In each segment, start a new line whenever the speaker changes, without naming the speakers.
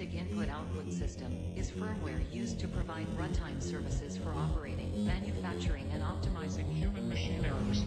basic input-output system is firmware used to provide runtime services for operating, manufacturing, and optimizing human-machine errors.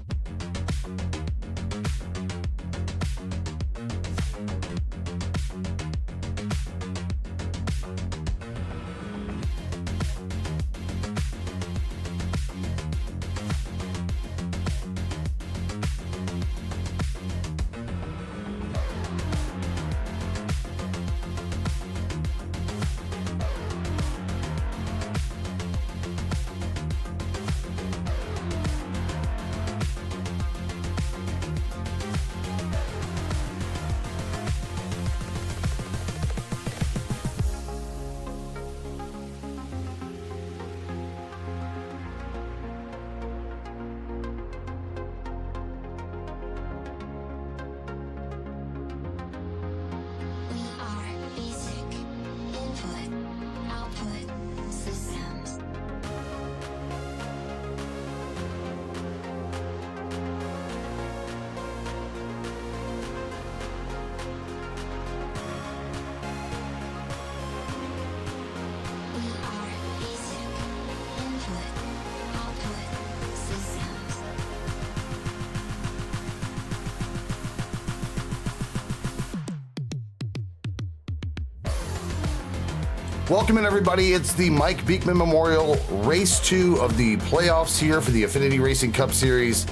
Welcome in, everybody. It's the Mike Beekman Memorial Race 2 of the playoffs here for the Affinity Racing Cup Series.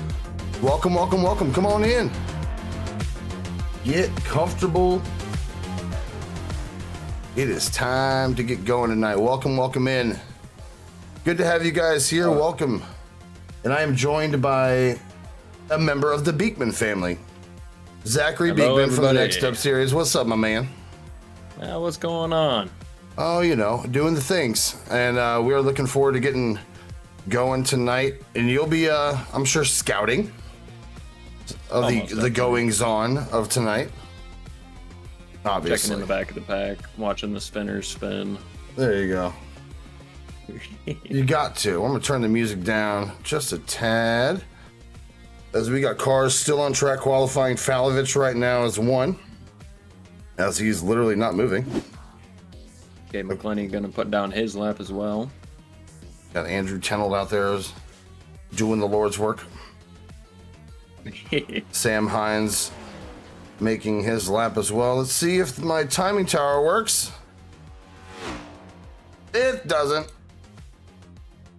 Welcome, welcome, welcome. Come on in. Get comfortable. It is time to get going tonight. Welcome, welcome in. Good to have you guys here. Welcome. And I am joined by a member of the Beekman family, Zachary Beekman from the Next Up Series. What's up, my man?
What's going on?
Oh, you know, doing the things. And we are looking forward to getting going tonight. And you'll be, I'm sure, scouting of the goings on of tonight. Obviously.
Checking in the back of the pack, watching the spinners spin.
There you go. You got to. I'm going to turn the music down just a tad. As we got cars still on track qualifying. Falovich right now is one, as he's literally not moving.
Okay, McClenny going to put down his lap as well.
Got Andrew Tenold out there doing the Lord's work. Sam Hines making his lap as well. Let's see if my timing tower works. It doesn't.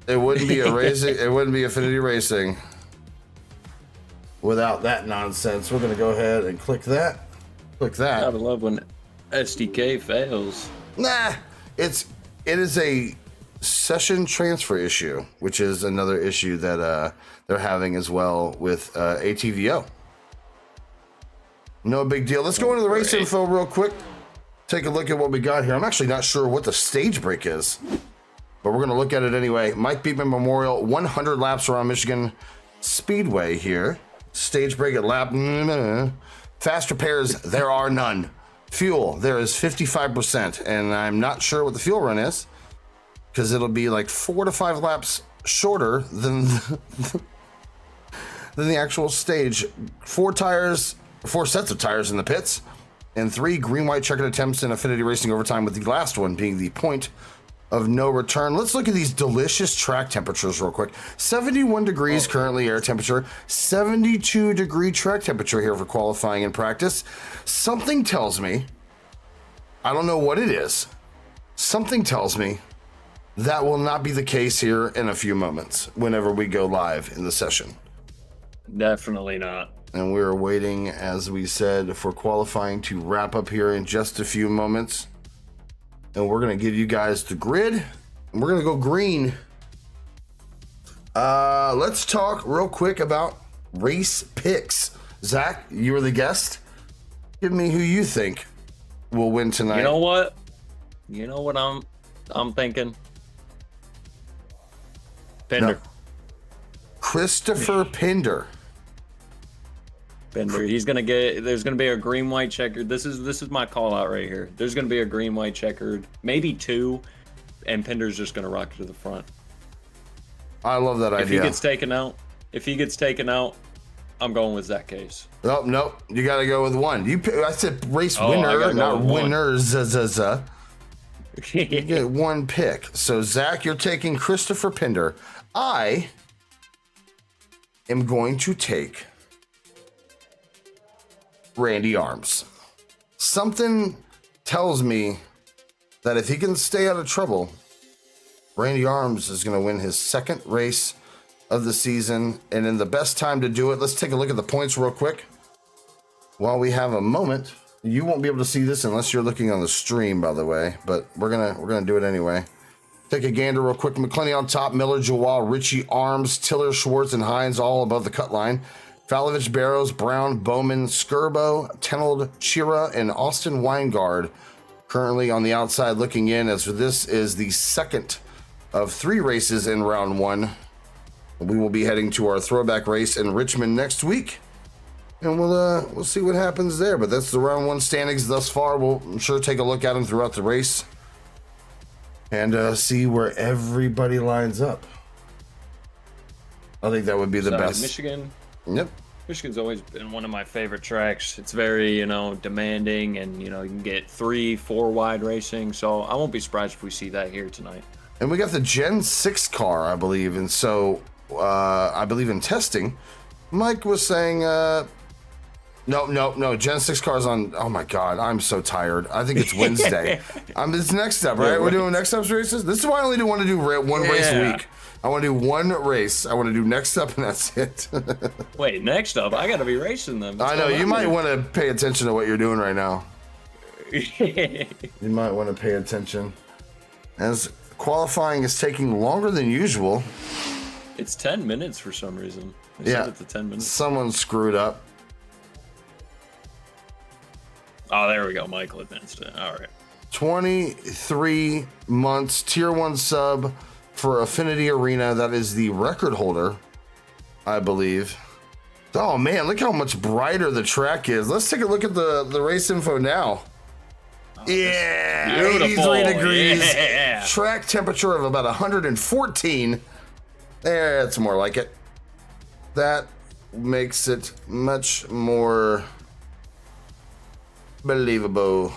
It wouldn't be a racing. It wouldn't be Affinity Racing without that nonsense. We're gonna go ahead and click that. Click that.
Gotta love when SDK fails.
Nah, it is a session transfer issue, which is another issue that they're having as well with ATVO. No big deal. Let's go into the race info real quick. Take a look at what we got here. I'm actually not sure what the stage break is, but we're going to look at it anyway. Mike Beekman Memorial, 100 laps around Michigan Speedway here. Stage break at lap. Fast repairs, there are none. Fuel, there is 55%, and I'm not sure what the fuel run is, because it'll be like 4 to 5 laps shorter than the actual stage. 4 sets of tires in the pits, and 3 green-white checkered attempts in Affinity Racing overtime, with the last one being the point of no return. Let's look at these delicious track temperatures real quick. 71 degrees currently air temperature, 72 degree track temperature here for qualifying and practice. Something tells me, I don't know what it is, something tells me that will not be the case here in a few moments whenever we go live in the session.
Definitely not.
And we're waiting, as we said, for qualifying to wrap up here in just a few moments. And we're going to give you guys the grid. And we're going to go green. Let's talk real quick about race picks. Zach, you were the guest. Give me who you think will win tonight.
You know what? You know what I'm thinking? Pinder.
No. Christopher Pinder.
Pinder. He's gonna get. There's gonna be a green white checkered. This is my call out right here. There's gonna be a green white checkered, maybe 2, and Pinder's just gonna rock to the front.
I love that idea.
If he gets taken out, I'm going with Zach Case.
Nope. You got to go with 1. I said race winner, not winners. You get one pick. So, Zach, you're taking Christopher Pinder. I am going to take Randy Arms. Something tells me that if he can stay out of trouble, Randy Arms is going to win his second race of the season. And in the best time to do it, let's take a look at the points real quick while we have a moment. You won't be able to see this unless you're looking on the stream, by the way, but we're gonna do it anyway. Take a gander real quick. McClenny on top, Miller, Jawal, Richie, Arms, Tiller, Schwartz, and Hines all above the cut line. Falovich, Barrows, Brown, Bowman, Skirbo, Tenold, Chira, and Austin Weingard currently on the outside looking in, as this is the second of 3 races in round 1. We will be heading to our throwback race in Richmond next week. And we'll see what happens there. But that's the round 1 standings thus far. We'll, I'm sure, take a look at them throughout the race and see where everybody lines up. I think that would be the best.
Michigan.
Yep.
Michigan's always been one of my favorite tracks. It's very, demanding, and you can get 3-4 wide racing. So I won't be surprised if we see that here tonight.
And we got the Gen 6 car, I believe. And so I believe in testing, Mike was saying, No. Gen 6 cars on. Oh my God, I'm so tired. I think it's Wednesday. It's next up, right? We're doing next up's races. This is why I only want to do one race a week. I want to do one race. I want to do next up, and that's it.
Wait, next up, I got to be racing them.
I know you might want to pay attention to what you're doing right now. You might want to pay attention, as qualifying is taking longer than usual.
It's 10 minutes for some reason. They set it to 10 minutes.
Someone screwed up.
Oh, there we go. Michael advanced it. All right.
23 months, tier 1 sub for Affinity Arena. That is the record holder, I believe. Oh man, look how much brighter the track is. Let's take a look at the race info now. Yeah,
beautiful.
83 degrees.
Yeah.
Track temperature of about 114. That's more like it. That makes it much more believable.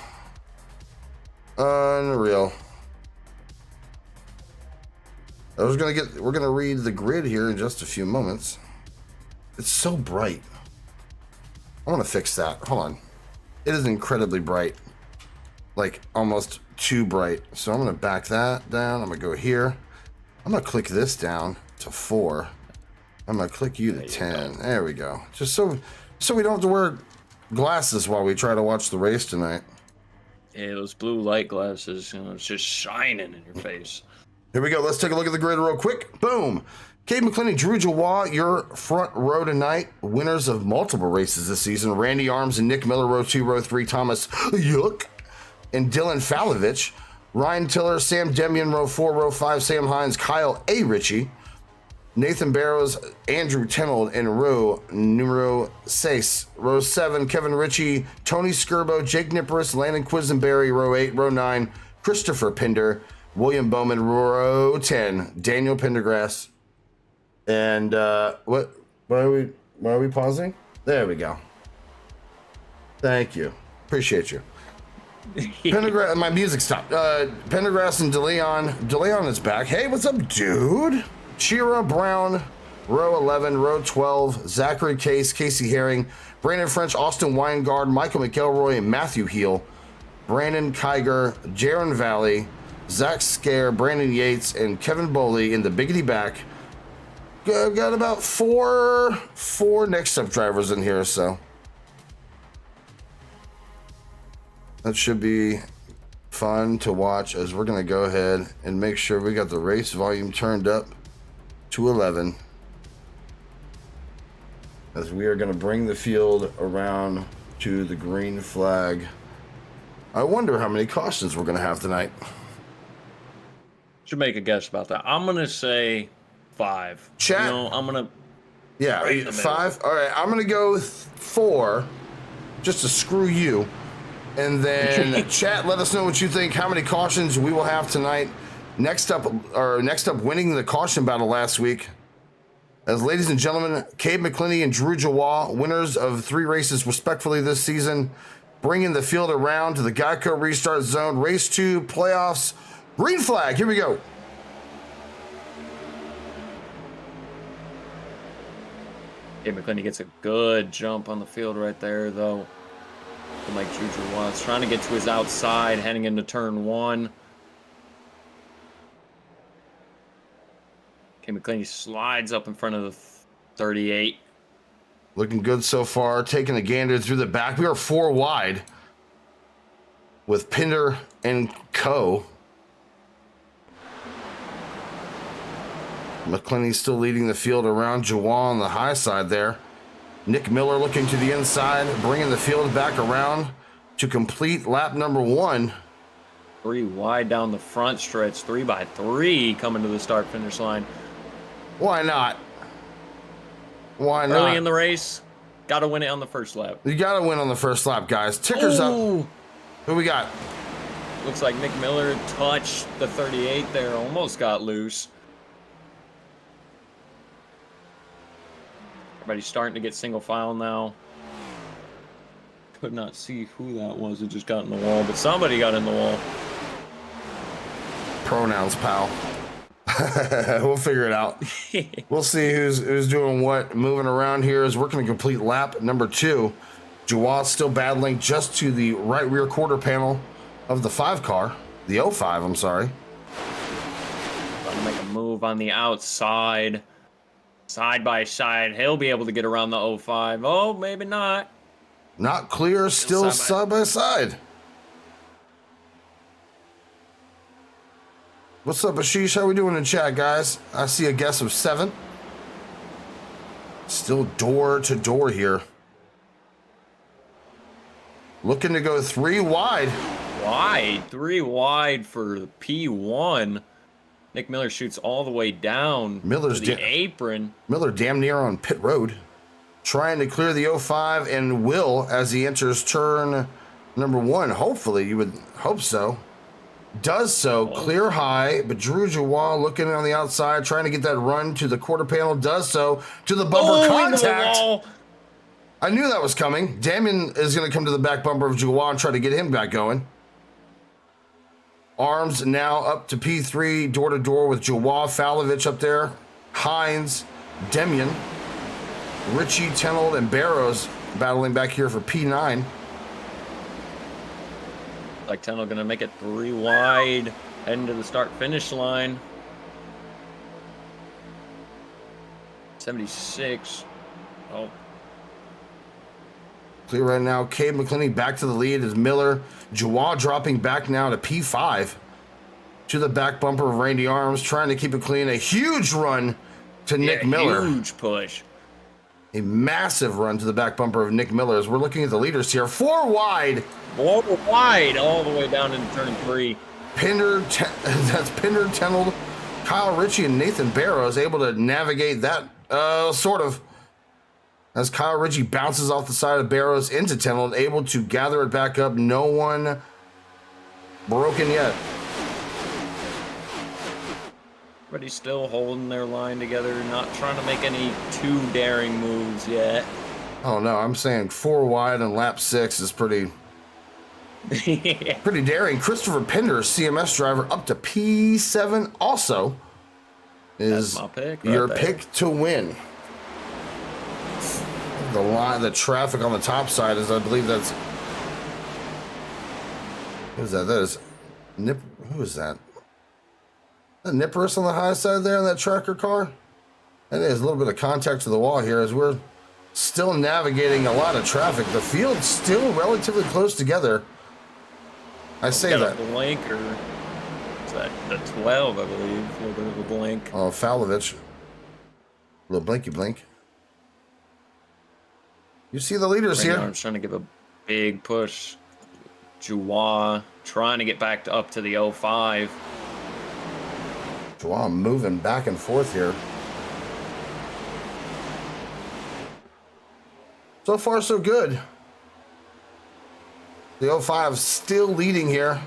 Unreal. We're gonna read the grid here in just a few moments. It's so bright. I want to fix that. Hold on. It is incredibly bright. Like almost too bright. So I'm gonna back that down. I'm gonna go here. I'm gonna click this down to 4. I'm gonna click you to 10. There we go. Just so we don't have to wear glasses while we try to watch the race tonight.
Yeah, those blue light glasses, it's just shining in your face.
Here we go. Let's take a look at the grid real quick. Boom. Cade McClenny, Drew Jawa, your front row tonight. Winners of multiple races this season. Randy Arms and Nick Miller, row 2, row 3. Thomas Yuck and Dylan Falovich. Ryan Tiller, Sam Demian, row 4, row 5. Sam Hines, Kyle A. Ritchie. Nathan Barrows, Andrew Tenold in row numero 6. Row 7, Kevin Ritchie, Tony Skirbo, Jake Nippers, Landon Quisenberry, row 8. Row 9, Christopher Pinder, William Bowman, row 10, Daniel Pendergrass. And why are we pausing? There we go. Thank you. Appreciate you. Pendergrass, my music stopped. Pendergrass and DeLeon. DeLeon is back. Hey, what's up, dude? Chira Brown, row 11, row 12, Zachary Case, Casey Herring, Brandon French, Austin Weingard, Michael McElroy, and Matthew Heel, Brandon Kiger, Jaron Valley, Zach Scare, Brandon Yates, and Kevin Boley in the biggity back. I've got about four next up drivers in here, so that should be fun to watch, as we're going to go ahead and make sure we got the race volume turned up to 11, as we are going to bring the field around to the green flag. I wonder how many cautions we're going to have tonight.
Should make a guess about that. I'm gonna say 5.
Chat.
I'm gonna.
Yeah,
Right in the
5. All right, I'm gonna go with 4, just to screw you. And then chat, let us know what you think. How many cautions we will have tonight. Next up, winning the caution battle last week, as ladies and gentlemen, Cade McClenny and Drew Jawa, winners of 3 races respectfully this season. bringing the field around to the Geico restart zone. Race 2, playoffs, green flag. Here we go.
Okay, McClenny gets a good jump on the field right there, though. Like Juju wants, trying to get to his outside, heading into turn 1. Okay, McClenny slides up in front of the 38.
Looking good so far. Taking a gander through the back. We are 4 wide with Pinder and Co. McClenny's still leading the field around. Jawal on the high side there. Nick Miller looking to the inside, bringing the field back around to complete lap number 1.
3 wide down the front stretch, 3 by 3 coming to the start-finish line.
Why not? Why not?
Early in the race, got to win it on the first lap.
You got to win on the first lap, guys. Ticker's up. Who we got?
Looks like Nick Miller touched the 38 there, almost got loose. Everybody's starting to get single file now. Could not see who that was. It just got in the wall, but somebody got in the wall.
Pronouns, pal. We'll figure it out. We'll see who's doing what. Moving around here as we're going to complete lap number 2. Jawad still battling just to the right rear quarter panel of the 5 car. The 05, I'm sorry.
Trying to make a move on the outside. Side by side. He'll be able to get around the 05. Oh, maybe not.
Not clear. Still side by side. What's up, Ashish? How we doing in chat, guys? I see a guess of 7. Still door to door here. Looking to go 3 wide.
3 wide for P1. Nick Miller shoots all the way down
Miller's
to the apron.
Miller damn near on pit road. Trying to clear the 05 and will as he enters turn number 1. Hopefully, you would hope so. Does so, clear high, but Drew Jawal looking on the outside, trying to get that run to the quarter panel. Does so to the bumper contact. I knew that was coming. Damien is going to come to the back bumper of Jawal and try to get him back going. Arms now up to P3, door to door with Jawal, Falovich up there, Hines, Demian, Richie, Tenold, and Barrows battling back here for P9.
Like Tenold gonna make it 3 wide, heading to the start-finish line. 76. Oh.
Clear right now. Cade McClinney back to the lead as Miller. Jawad dropping back now to P5. To the back bumper of Randy Arms, trying to keep it clean. A huge run to Nick Miller.
Huge push.
A massive run to the back bumper of Nick Miller as we're looking at the leaders here. 4 wide.
4 wide all the way down into turn 3.
That's Pinder, Tenold, Kyle Ritchie, and Nathan Barrows able to navigate that, sort of. As Kyle Ritchie bounces off the side of Barrows into Tenold, able to gather it back up. No one broken yet.
But he's still holding their line together, not trying to make any too daring moves yet.
Oh no, I'm saying 4 wide on lap 6 is pretty daring. Christopher Pinder, CMS driver, up to P7 also is
my pick
your
right
pick to win. The traffic on the top side is, I believe that's, who is that? That is Nip. Who is that? That Nippers on the high side there in that tracker car. That is a little bit of contact to the wall here as we're still navigating a lot of traffic. The field's still relatively close together. I say that.
Blinker. It's that the 12, I believe. A little bit of a blink.
Oh, Falovich. A little blinky blink. You see the leaders here.
I'm trying to give a big push. Jua trying to get back up to the 05.
Jua moving back and forth here. So far, so good. The 05 still leading here.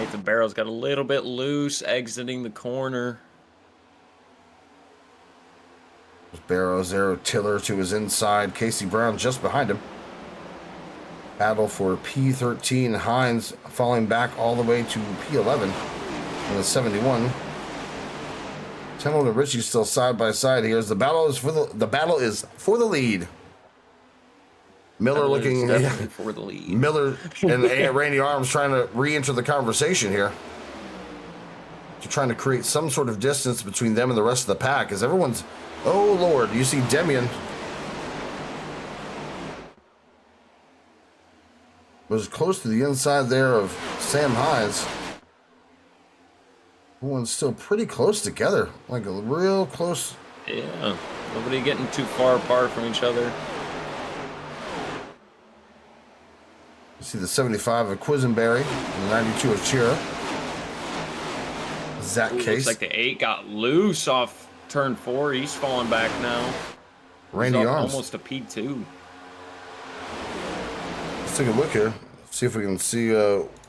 Nathan Barrow's got a little bit loose, exiting the corner.
Barrows there, Tiller to his inside. Casey Brown just behind him. Battle for P13. Hines falling back all the way to P11 in the 71. Tennell and Richie still side by side here. The battle is for the lead. Miller looking
for the lead.
Miller and Randy Arms trying to re-enter the conversation here. They're trying to create some sort of distance between them and the rest of the pack as everyone's. Oh Lord, you see Demian was close to the inside there of Sam Hines. Everyone's still pretty close together, like a real close.
Yeah, nobody getting too far apart from each other.
You see the 75 of Quisenberry and the 92 of Chira. Zach Case.
Looks like the 8 got loose off turn 4. He's falling back now.
Randy Arms.
Almost a P2.
Let's take a look here. See if we can see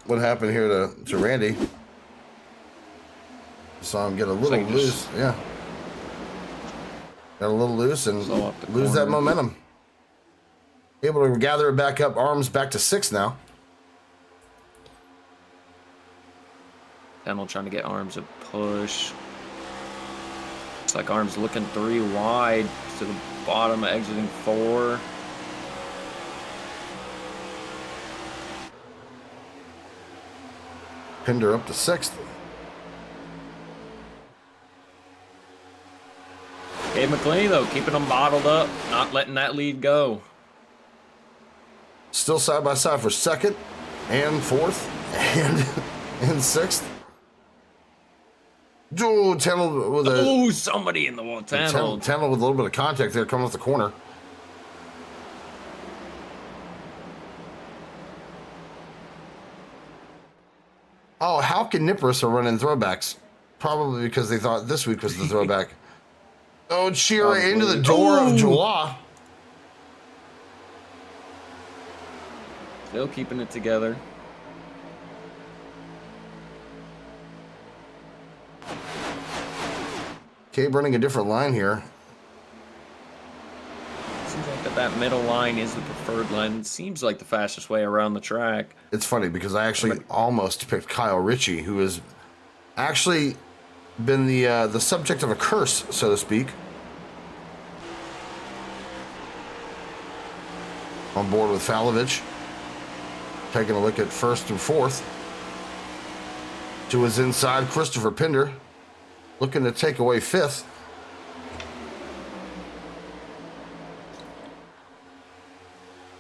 what happened here to Randy. Saw him get a little loose. Yeah. Got a little loose and lose that momentum. Able to gather it back up. Arms back to 6 now.
Tennell trying to get Arms a push. Looks like Arms looking 3 wide to the bottom, exiting 4.
Pinder up to 6th.
Gabe McClenny, though, keeping them bottled up, not letting that lead go.
Still side by side for 2nd and 4th and 6th. Oh, Tennell with a.
Oh, somebody in the wall. Tennell
with a little bit of contact there coming off the corner. Oh, how can Nippers are running throwbacks? Probably because they thought this week was the throwback. Oh, Chira into the door of Joie.
Still keeping it together.
Cabe running a different line here.
Seems like that middle line is the preferred line. It seems like the fastest way around the track.
It's funny because I actually almost picked Kyle Ritchie, who has actually been the subject of a curse, so to speak. On board with Falovich. Taking a look at 1st and 4th. To his inside, Christopher Pinder. Looking to take away 5th.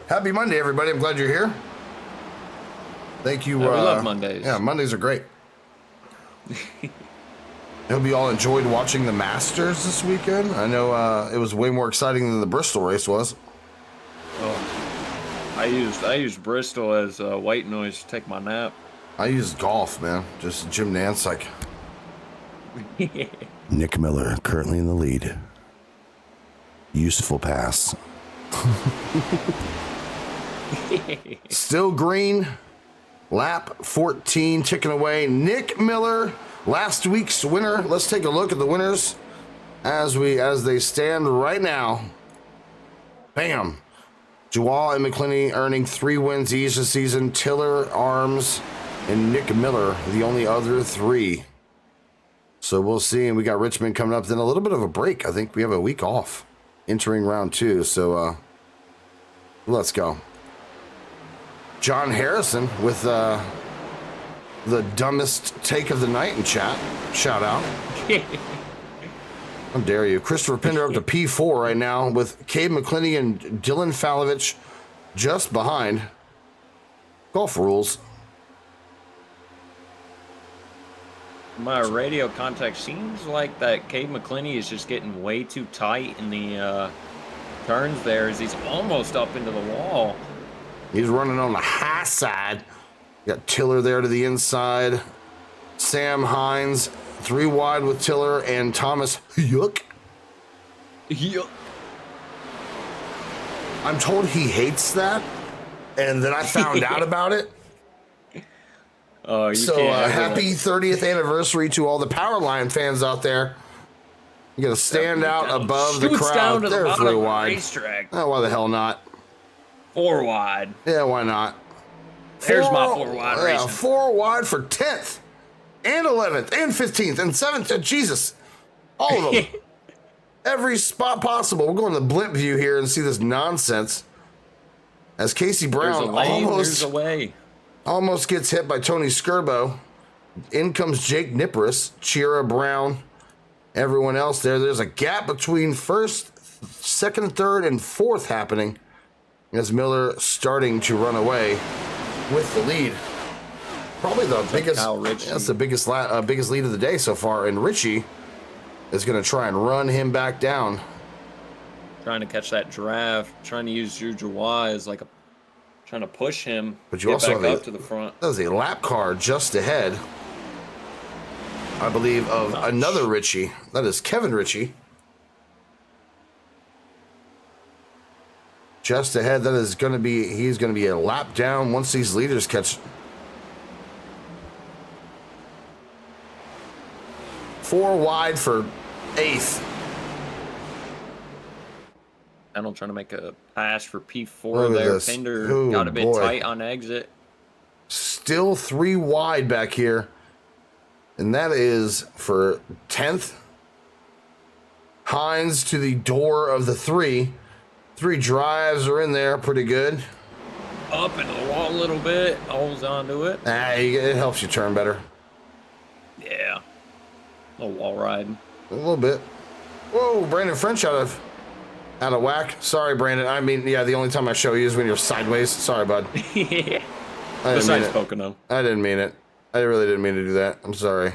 Happy Monday, everybody. I'm glad you're here. Thank you.
Yeah, we love Mondays.
Yeah, Mondays are great. I hope you all enjoyed watching the Masters this weekend. I know it was way more exciting than the Bristol race was.
Oh, I used Bristol as white noise to take my nap.
I used golf, man. Just Jim Nance, like. Nick Miller currently in the lead. Useful pass. Still green. Lap 14 ticking away. Nick Miller, last week's winner. Let's take a look at the winners as they stand right now. Bam. Joie and McClenny earning 3 wins each this season. Tiller, Arms, and Nick Miller, the only other 3. So we'll see. And we got Richmond coming up. Then a little bit of a break. I think we have a week off entering round 2. So let's go. John Harrison with the dumbest take of the night in chat. Shout out. How dare you. Christopher Pinder up to P4 right now with Cabe McClenny and Dylan Falovich just behind. Golf rules.
My radio contact seems like that Cabe McClenny is just getting way too tight in the turns there as he's almost up into the wall.
He's running on the high side. Got Tiller there to the inside. Sam Hines, 3 wide with Tiller and Thomas Yuck. I'm told he hates that, and then I found out about it.
Oh, you
So
can't.
happy 30th anniversary to all the Powerline fans out there. You're going to stand out above the
Shoots
crowd.
down to the
They're
bottom
3
of the
wide.
racetrack.
Oh, why the hell not?
4 wide.
Yeah, why not?
There's my 4 wide
Yeah,
racing.
4 wide for 10th and 11th and 15th and 7th. Jesus. All of them. Every spot possible. We're going to the blimp view here and see this nonsense. As Casey
There's a
Brown
lane, there's a way.
almost gets hit by Tony Skirbo. In comes Jake Nipris, Chira Brown, everyone else there. There's a gap between first, second, third, and fourth happening as Miller starting to run away with the lead. Probably the biggest. That's the biggest lead of the day so far. And Richie is going to try and run him back down.
Trying to catch that draft. Trying to use Jujuwa as like a. Trying to push him.
But you
get
also
back up to the front.
That was a lap car just ahead, I believe, of another Richie. That is Kevin Richie. Just ahead. That is going to be. He's going to be a lap down once these leaders catch. 4 wide for 8th.
Fennell trying to make a pass for P4 there. Pender got a bit tight on exit.
Still 3 wide back here. And that is for 10th. Hines to the door of the 3. 3 drives are in there. Pretty good.
Up into the wall a little bit. Holds on to it.
It helps you turn better.
Yeah. A little wall ride.
A little bit. Whoa, Brandon French out of whack. Sorry, Brandon. I mean, yeah, the only time I show you is when you're sideways. Sorry, bud.
Yeah. Besides Pocono.
I didn't mean it. I really didn't mean to do that. I'm sorry.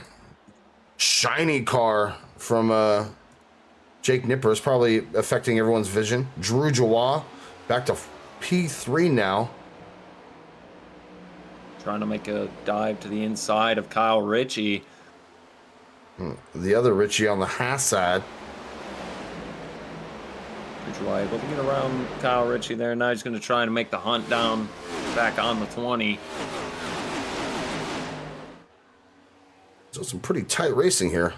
Shiny car from Jake Nipper is probably affecting everyone's vision. Drew Jawah back to P3 now.
Trying to make a dive to the inside of Kyle Ritchie.
The other Ritchie on the Haas side.
Ridgeway able to get around Kyle Ritchie there. Now he's going to try and make the hunt down back on the 20.
So some pretty tight racing here.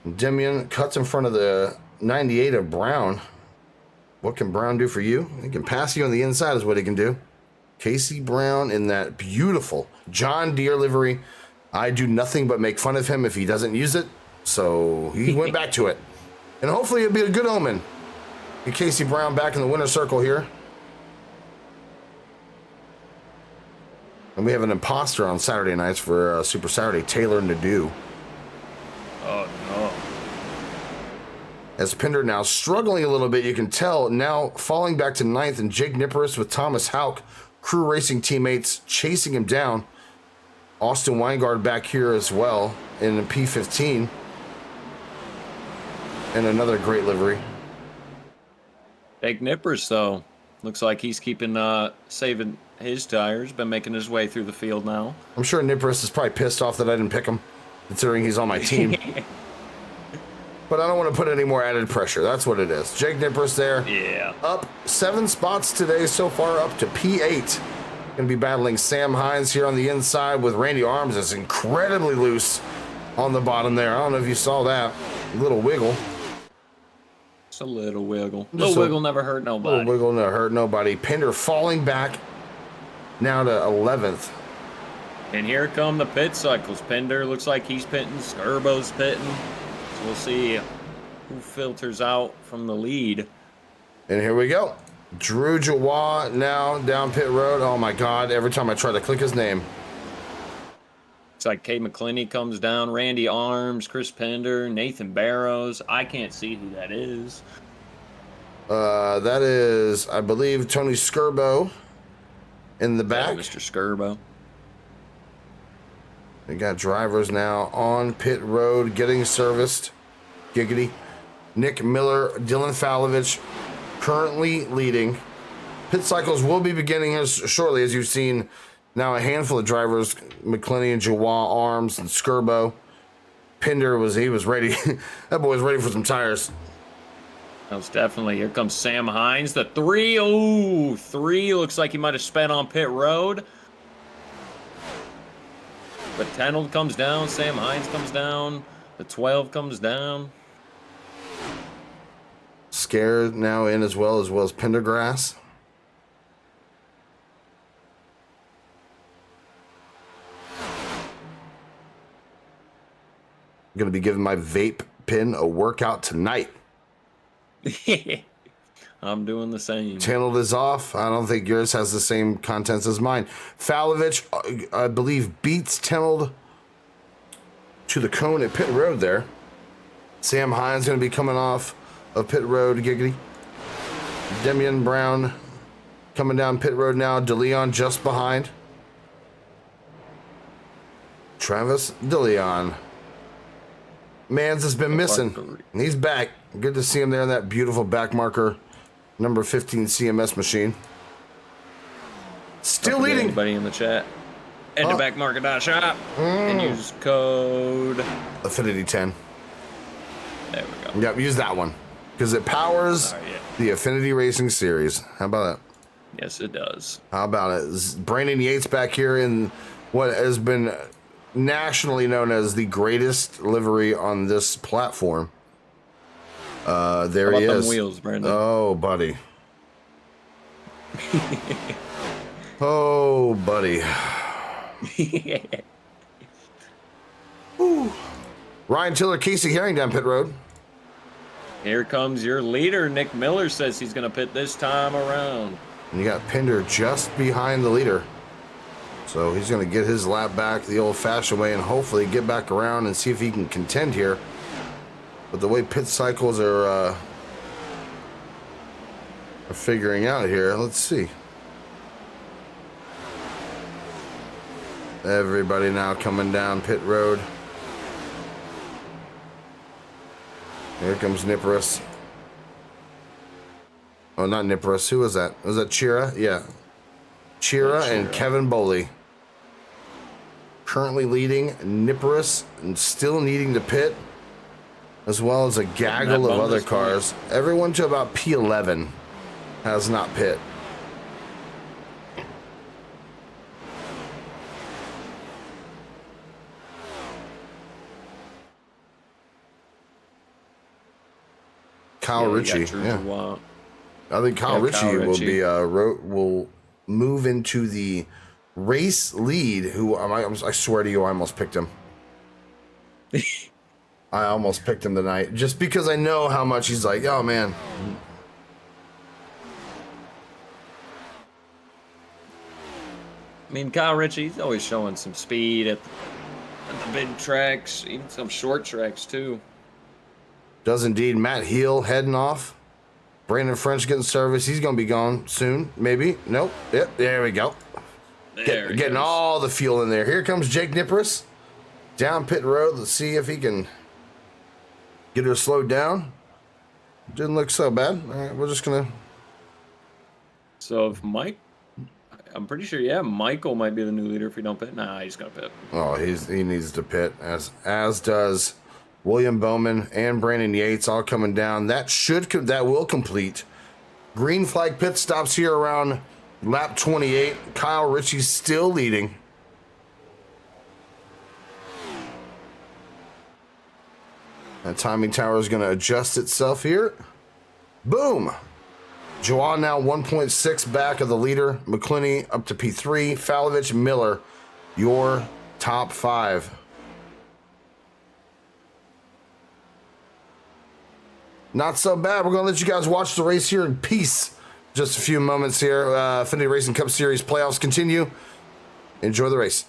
Demian cuts in front of the 98 of Brown. What can Brown do for you? He can pass you on the inside is what he can do. Casey Brown in that beautiful John Deere livery. I do nothing but make fun of him if he doesn't use it. So he went back to it. And hopefully it'll be a good omen. Get Casey Brown back in the winner's circle here. And we have an imposter on Saturday nights for Super Saturday, Taylor Nadeau.
Oh, no.
As Pinder now struggling a little bit, you can tell now falling back to 9th, and Jake Nipperis with Thomas Houck, crew racing teammates chasing him down. Austin Weingard back here as well in the P15. And another great livery.
Jake Nippers, though. Looks like he's keeping, saving his tires. Been making his way through the field now.
I'm sure Nipperis is probably pissed off that I didn't pick him, considering he's on my team. But I don't want to put any more added pressure. That's what it is. Jake Nipperis there.
Yeah.
Up 7 spots today so far, up to P8. Going to be battling Sam Hines here on the inside with Randy Arms. That's incredibly loose on the bottom there. I don't know if you saw that. A little wiggle.
Just a little wiggle. Little wiggle never hurt nobody.
Little wiggle never hurt nobody. Pinder falling back now to 11th.
And here come the pit cycles. Pinder looks like he's pitting. Skirbo's pitting. So we'll see who filters out from the lead.
And here we go. Drew Jawah now down pit road. Oh my God, every time I try to click his name.
It's like Kay McClinney comes down, Randy Arms, Chris Pender, Nathan Barrows. I can't see who that is.
That is, I believe, Tony Skirbo in the back.
Mr. Skirbo.
We got drivers now on pit road getting serviced. Giggity. Nick Miller, Dylan Falovich currently leading. Pit cycles will be beginning here shortly, as you've seen now a handful of drivers, McClinney and Jawah, Arms, and Skirbo. Pinder was ready. That boy was ready for some tires.
That was definitely, here comes Sam Hines, the 3. Ooh, 3 looks like he might have spent on pit road. But Tanold comes down, Sam Hines comes down, the 12 comes down.
Scare now in as well as Pendergrass. I'm going to be giving my vape pen a workout tonight.
I'm doing the same.
Channeled is off. I don't think yours has the same contents as mine. Falovich, I believe, beats Channeled to the cone at Pit Road there. Sam Hines going to be coming off of Pit Road, giggity. Demian Brown coming down Pit Road now. DeLeon just behind. Travis DeLeon. Mans has been missing. He's back. Good to see him there in that beautiful backmarker number 15 CMS machine. Still leading.
Anybody in the chat? And the Backmarker.shop. And use code
Affinity 10.
There we go.
Yep, use that one. Because it powers the Affinity Racing Series. How about that?
Yes, it does.
How about it? Brandon Yates back here in what has been nationally known as the greatest livery on this platform. There he is.
Them wheels, Brandon?
Oh, buddy. Oh, buddy. Ryan Tiller, Casey Herring down Pit Road.
Here comes your leader. Nick Miller says he's going to pit this time around.
And you got Pinder just behind the leader. So he's going to get his lap back the old-fashioned way and hopefully get back around and see if he can contend here. But the way pit cycles are figuring out here, let's see. Everybody now coming down Pit Road. Here comes Nippers. Oh, not Nippers. Who was that? Was that Chira? Yeah. Chira and Kevin Boley. Currently leading Nippers and still needing to pit, as well as a gaggle of other cars. Everyone to about P11 has not pit. Kyle Ritchie, yeah. I think Kyle Ritchie will be will move into the race lead. Who I swear to you, I almost picked him. I almost picked him tonight just because I know how much he's like. Oh man.
I mean, Kyle Ritchie's always showing some speed at the big tracks, even some short tracks too.
Does indeed. Matt Heel heading off. Brandon French getting service. He's going to be gone soon. Maybe. Nope. Yep. There we go. Getting all the fuel in there. Here comes Jake Nippers down Pit Road. Let's see if he can get her slowed down. Didn't look so bad. All right, we're just going to.
So if Mike, I'm pretty sure, yeah, Michael might be the new leader if we don't pit. Nah, he's going to pit.
Oh, he needs to pit, as does William Bowman and Brandon Yates all coming down. That will complete. Green flag pit stops here around lap 28. Kyle Ritchie's still leading. That timing tower is going to adjust itself here. Boom. Joao now 1.6 back of the leader. McClinney up to P3. Falovich, Miller, your top five. Not so bad. We're going to let you guys watch the race here in peace. Just a few moments here. Affinity Racing Cup Series playoffs continue. Enjoy the race.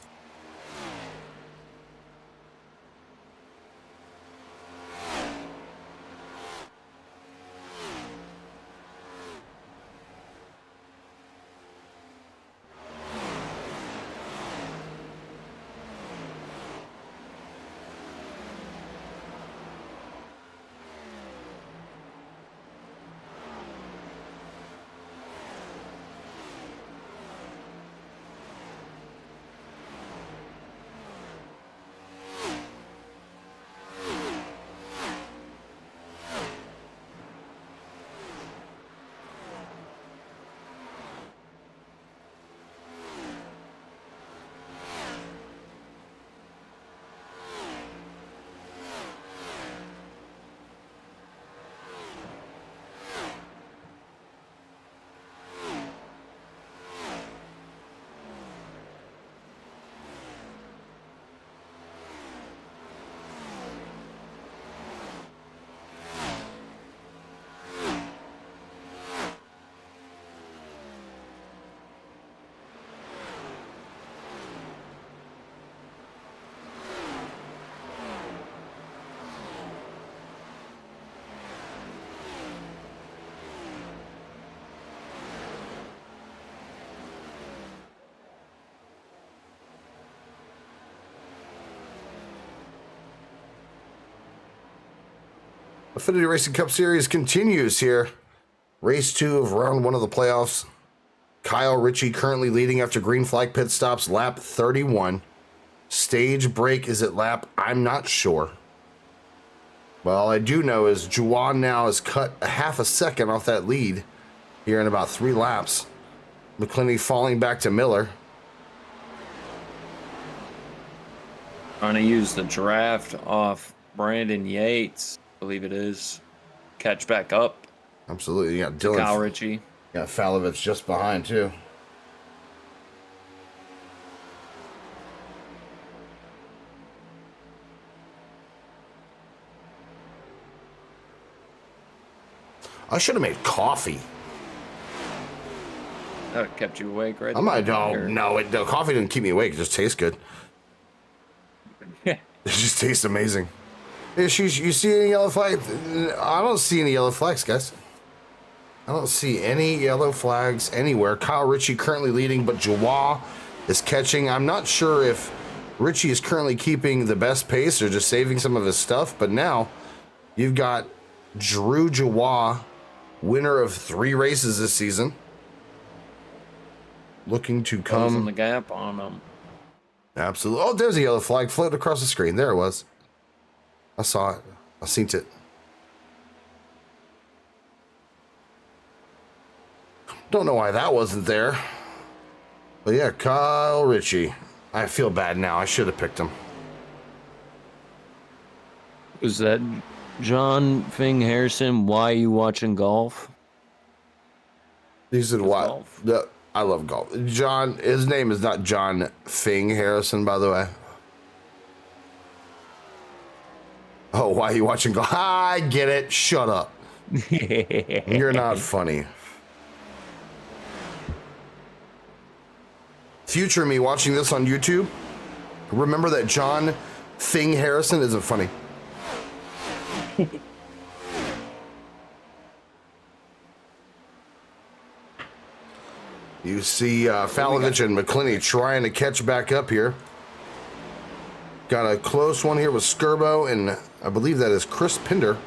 Affinity Racing Cup Series continues here. Race 2 of round 1 of the playoffs. Kyle Ritchie currently leading after green flag pit stops, lap 31. Stage break is at lap, I'm not sure. Well, all I do know is Juwan now has cut a half a second off that lead here in about 3 laps. McClinney falling back to Miller.
Trying to use the draft off Brandon Yates, I believe it is. Catch back up.
Absolutely. You got Dylan.
Kyle Ritchie.
Got Falovich just behind, too. I should have made coffee.
That kept you awake, right?
I might. Oh, no, coffee didn't keep me awake. It just tastes good.
Yeah.
It just tastes amazing. You see any yellow flags? I don't see any yellow flags, guys. I don't see any yellow flags anywhere. Kyle Ritchie currently leading, but Jawa is catching. I'm not sure if Ritchie is currently keeping the best pace or just saving some of his stuff, but now you've got Drew Jawa, winner of 3 races this season, looking to come.
Closing the gap on them.
Absolutely. Oh, there's a yellow flag floating across the screen. There it was. I saw it. I seen it. Don't know why that wasn't there. But yeah, Kyle Ritchie. I feel bad now. I should have picked him.
Was that John Fing Harrison? Why are you watching golf?
He said, "What? I love golf." John, his name is not John Fing Harrison, by the way. Oh, why are you watching golf? I get it. Shut up. You're not funny. Future me watching this on YouTube, remember that John Fing Harrison isn't funny. You see Falovich and McClinney trying to catch back up here. Got a close one here with Skirbo, and I believe that is Chris Pinder.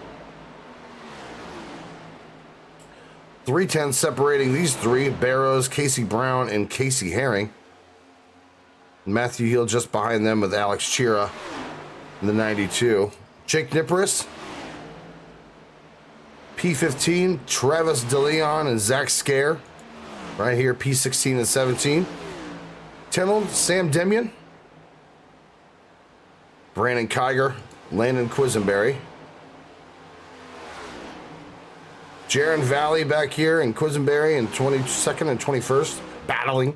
3:10 separating these 3, Barrows, Casey Brown, and Casey Herring. Matthew Hill just behind them with Alex Chira in the 92. Jake Nippris, P15, Travis DeLeon, and Zach Scare. Right here, P16 and 17. Tenold, Sam Demian, Brandon Kiger, Landon Quisenberry. Jaron Valley back here and Quisenberry in 22nd and 21st, battling.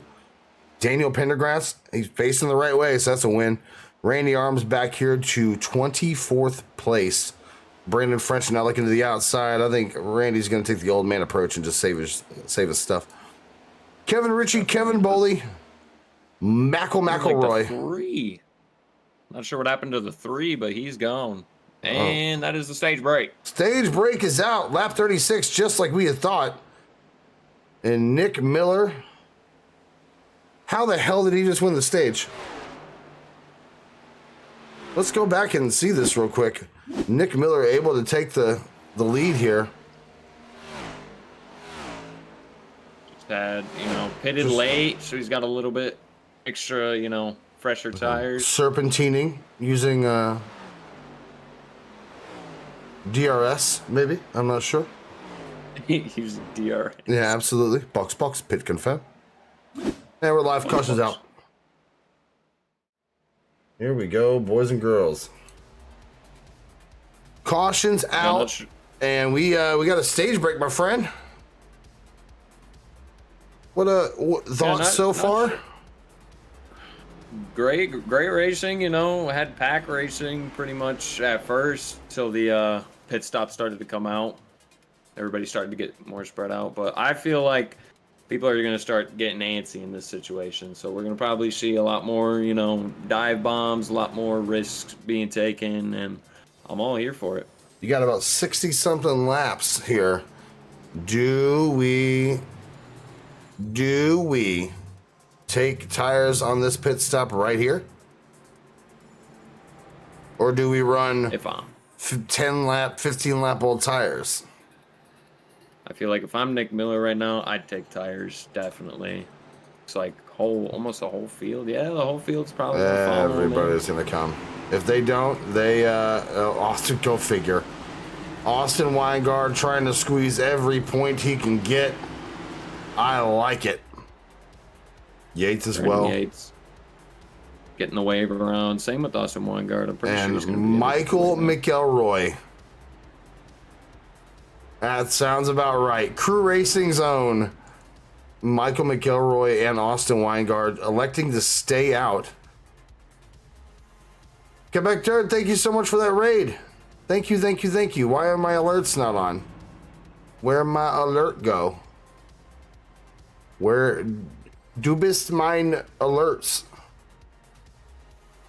Daniel Pendergrass, he's facing the right way, so that's a win. Randy Arms back here to 24th place. Brandon French now looking to the outside. I think Randy's going to take the old man approach and just save his stuff. Kevin Ritchie, Kevin Boley, McElroy.
3. Not sure what happened to the 3, but he's gone. And that is the stage break.
Stage break is out. Lap 36, just like we had thought. And Nick Miller. How the hell did he just win the stage? Let's go back and see this real quick. Nick Miller able to take the lead here.
Just had, pitted late, so he's got a little bit extra, fresher tires.
Serpentining using DRS, maybe? I'm not sure.
Using DRS.
Yeah, absolutely. Box, pit confirm. And we're live. Cautions out. Here we go, boys and girls. Cautions out. And we got a stage break, my friend. What thoughts so far?
Great racing, had pack racing pretty much at first till the pit stop started to come out. Everybody started to get more spread out, but I feel like people are going to start getting antsy in this situation. So we're going to probably see a lot more, dive bombs, a lot more risks being taken, and I'm all here for it.
You got about 60-something laps here. Do we take tires on this pit stop right here? Or do we run 10 lap, 15 lap old tires.
I feel like if I'm Nick Miller right now, I'd take tires, definitely. It's like almost the whole field. Yeah, the whole field's probably going to follow him in.
Everybody's going to come. If they don't, they, Austin, go figure. Austin Weingard trying to squeeze every point he can get. I like it. Yates as well.
Yates getting the wave around. Same with Austin Weingard. I'm pretty sure he's going to be
Michael McElroy. That sounds about right. Crew Racing's own Michael McElroy and Austin Weingard electing to stay out. Quebec Dirt, thank you so much for that raid. Thank you, thank you, thank you. Why are my alerts not on? Where my alert go? Where du bist mine alerts?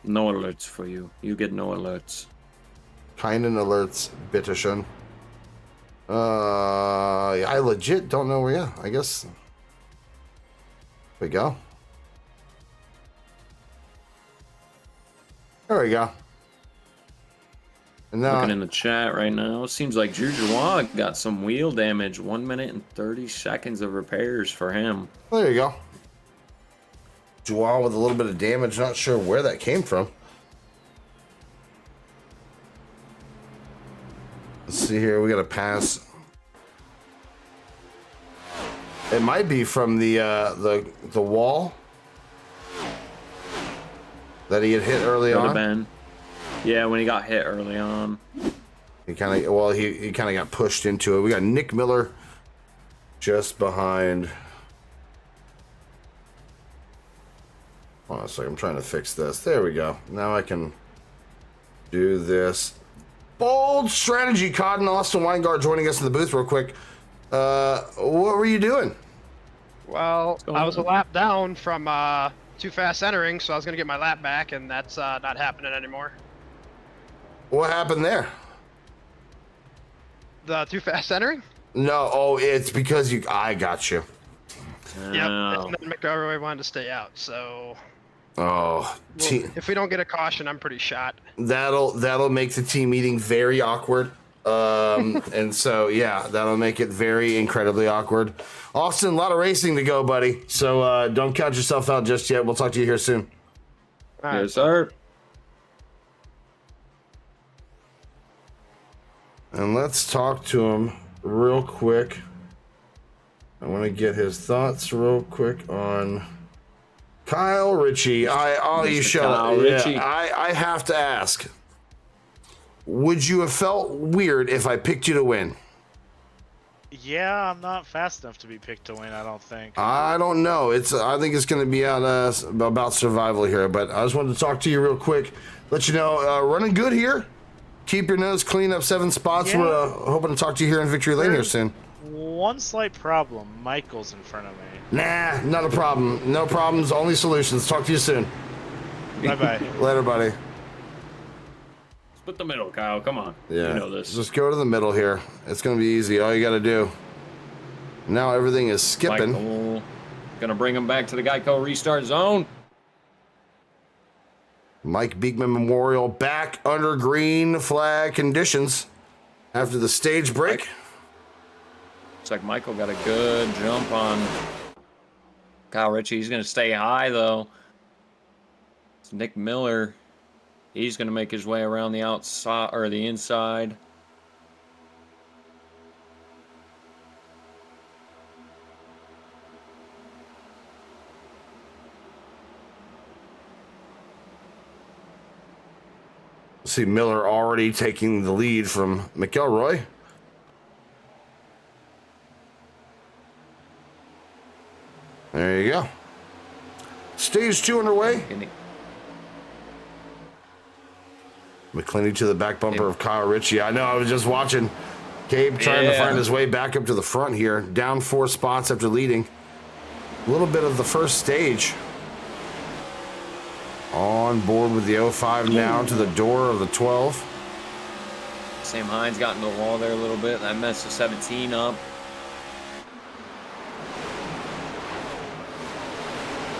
No alerts for you. You get no alerts.
Keinen alerts, bitteschön. I legit don't know where. Yeah, I guess. There we go. There we go. And now,
looking in the chat right now, seems like Jujuwa got some wheel damage. 1 minute and 30 seconds of repairs for him.
there you go. Juwan with a little bit of damage. Not sure where that came from. Let's see here. We got to pass. It might be from the wall that he had hit early on.
Been. Yeah, when he got hit early on.
He kind of he kind of got pushed into it. We got Nick Miller just behind. Hold on a second. I'm trying to fix this. There we go. Now I can do this. Bold strategy. Cotton Austin Weingard joining us in the booth real quick. What were you doing?
Well, I was a lap down from too fast entering, so I was going to get my lap back, and that's not happening anymore.
What happened there?
The too fast entering?
No, it's because I got you.
Yep, and then McElroy wanted to stay out, so... if we don't get a caution, I'm pretty shot.
That'll make the team meeting very awkward. And so, yeah, that'll make it very incredibly awkward. Austin, a lot of racing to go, buddy. So don't count yourself out just yet. We'll talk to you here soon.
All right.
Yes, sir.
And let's talk to him real quick. I want to get his thoughts real quick on Kyle Ritchie. You shut up. Yeah, I have to ask. Would you have felt weird if I picked you to win?
Yeah, I'm not fast enough to be picked to win, I don't think.
I don't know. I think it's going to be out about survival here, but I just wanted to talk to you real quick. Let you know, running good here. Keep your nose clean up 7 spots.
Yeah.
We're hoping to talk to you here in Victory Lane here soon.
One slight problem. Michael's in front of me.
Nah, not a problem. No problems, only solutions. Talk to you soon.
Bye-bye.
Later, buddy.
Split the middle, Kyle. Come on.
Yeah.
You know this.
Just go to the middle here. It's going to be easy. All you got to do. Now everything is skipping.
Michael, gonna bring him back to the Geico restart zone.
Mike Beekman Memorial back under green flag conditions after the stage break.
Looks like Michael got a good jump on Kyle Ritchie. He's going to stay high, though. It's Nick Miller. He's going to make his way around the outside or the inside.
See Miller already taking the lead from McElroy. There you go. Stage 2 underway. McClinney to the back bumper of Kyle Ritchie. I know, I was just watching Gabe trying to find his way back up to the front here. Down 4 spots after leading. A little bit of the first stage. On board with the 05 now to the door of the 12.
Sam Hines got into the wall there a little bit. That messed the 17 up.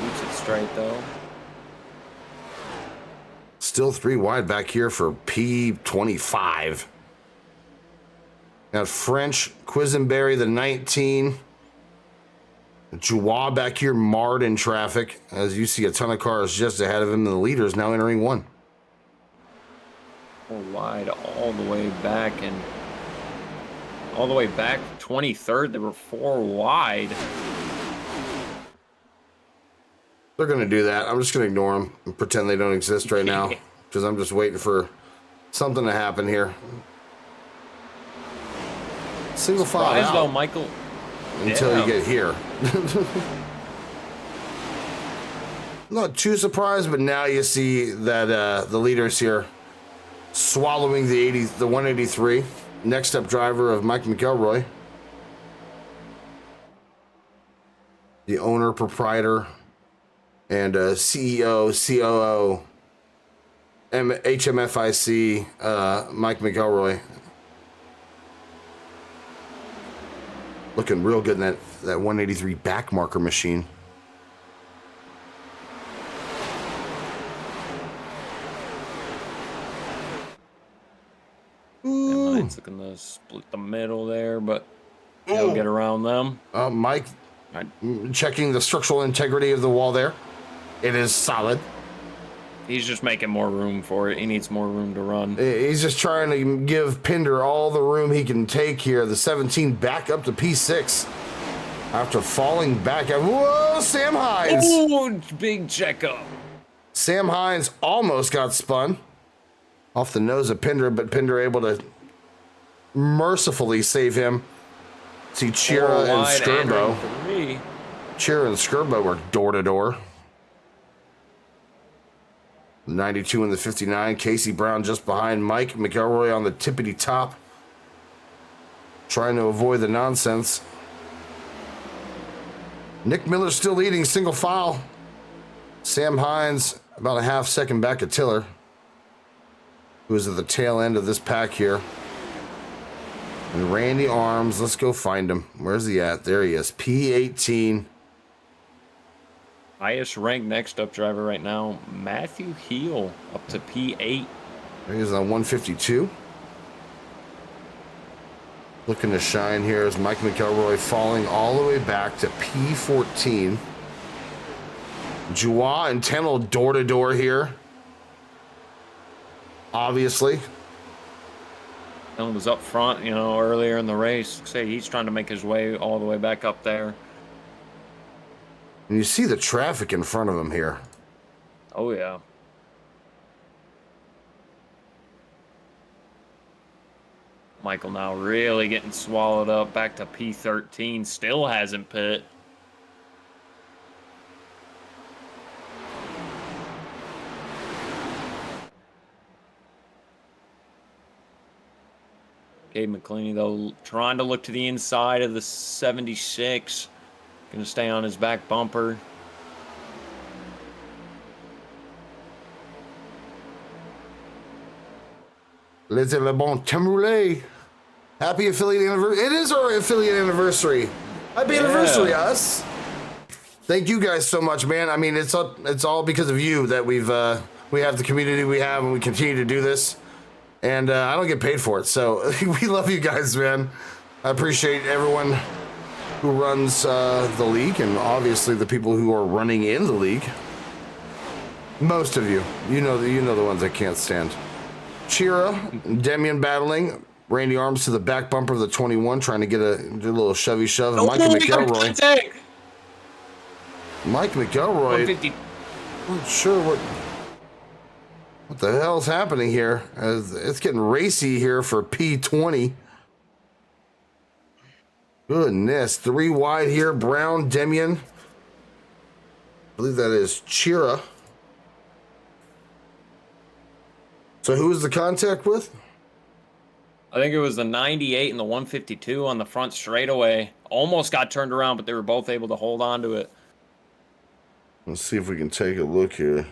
Keeps it straight, though.
still 3 wide back here for P25. Got French, Quisenberry, the 19. Joie back here marred in traffic. As you see a ton of cars just ahead of him, and the leader is now entering 1.
4 wide all the way back, and all the way back 23rd, they were 4 wide.
They're going to do that. I'm just going to ignore them and pretend they don't exist right now, because I'm just waiting for something to happen here. Single file
Surprise,
out
though, Michael.
until you get here. Not too surprised, but now you see that the leaders here swallowing the 183. Next up driver of Mike McElroy, the owner, proprietor, and CEO, COO, HMFIC, Mike McElroy. Looking real good in that 183 backmarker machine.
Yeah, mine's looking to split the middle there, but he'll get around them.
Mike checking the structural integrity of the wall there. It is solid.
He's just making more room for it. He needs more room to run.
He's just trying to give Pinder all the room he can take here. The 17 back up to P6 after falling back. Whoa, Sam Hines.
Oh, big checkup.
Sam Hines almost got spun off the nose of Pinder, but Pinder able to mercifully save him. See Chira and Skirbo. Chira and Skirbo were door to door. 92 in the 59. Casey Brown just behind Mike McElroy on the tippity top, trying to avoid the nonsense. Nick Miller still leading single file. Sam Hines about a half second back of Tiller, who is at the tail end of this pack here. And Randy Arms, let's go find him. Where's he at? There he is. P18.
Highest ranked next up driver right now, Matthew Heel, up to P8.
There he is on 152. Looking to shine here is Mike McElroy falling all the way back to P14. Joie and Tennell door to door here. Obviously.
Tennell was up front, earlier in the race. Say he's trying to make his way all the way back up there.
And you see the traffic in front of him here.
Oh, yeah. Michael now really getting swallowed up back to P13. Still hasn't pit. Gabe McClaney, though, trying to look to the inside of the 76. Going to stay on his back bumper.
Laissez le bon temps rouler. Happy affiliate anniversary. It is our affiliate anniversary. Happy anniversary, us. Thank you guys so much, man. I mean, it's all because of you that we have the community we have, and we continue to do this. And I don't get paid for it, so we love you guys, man. I appreciate everyone who runs the league, and obviously the people who are running in the league. Most of you, you know the ones I can't stand. Chira, Demian battling. Randy Arms to the back bumper of the 21, trying to get a little shovey shove. And Mike McElroy. Mike McElroy. Not sure what the hell's happening here. It's getting racy here for P20. Goodness, 3 wide here. Brown, Demian. I believe that is Chira. So who was the contact with?
I think it was the 98 and the 152 on the front straightaway. Almost got turned around, but they were both able to hold on to it.
Let's see if we can take a look here.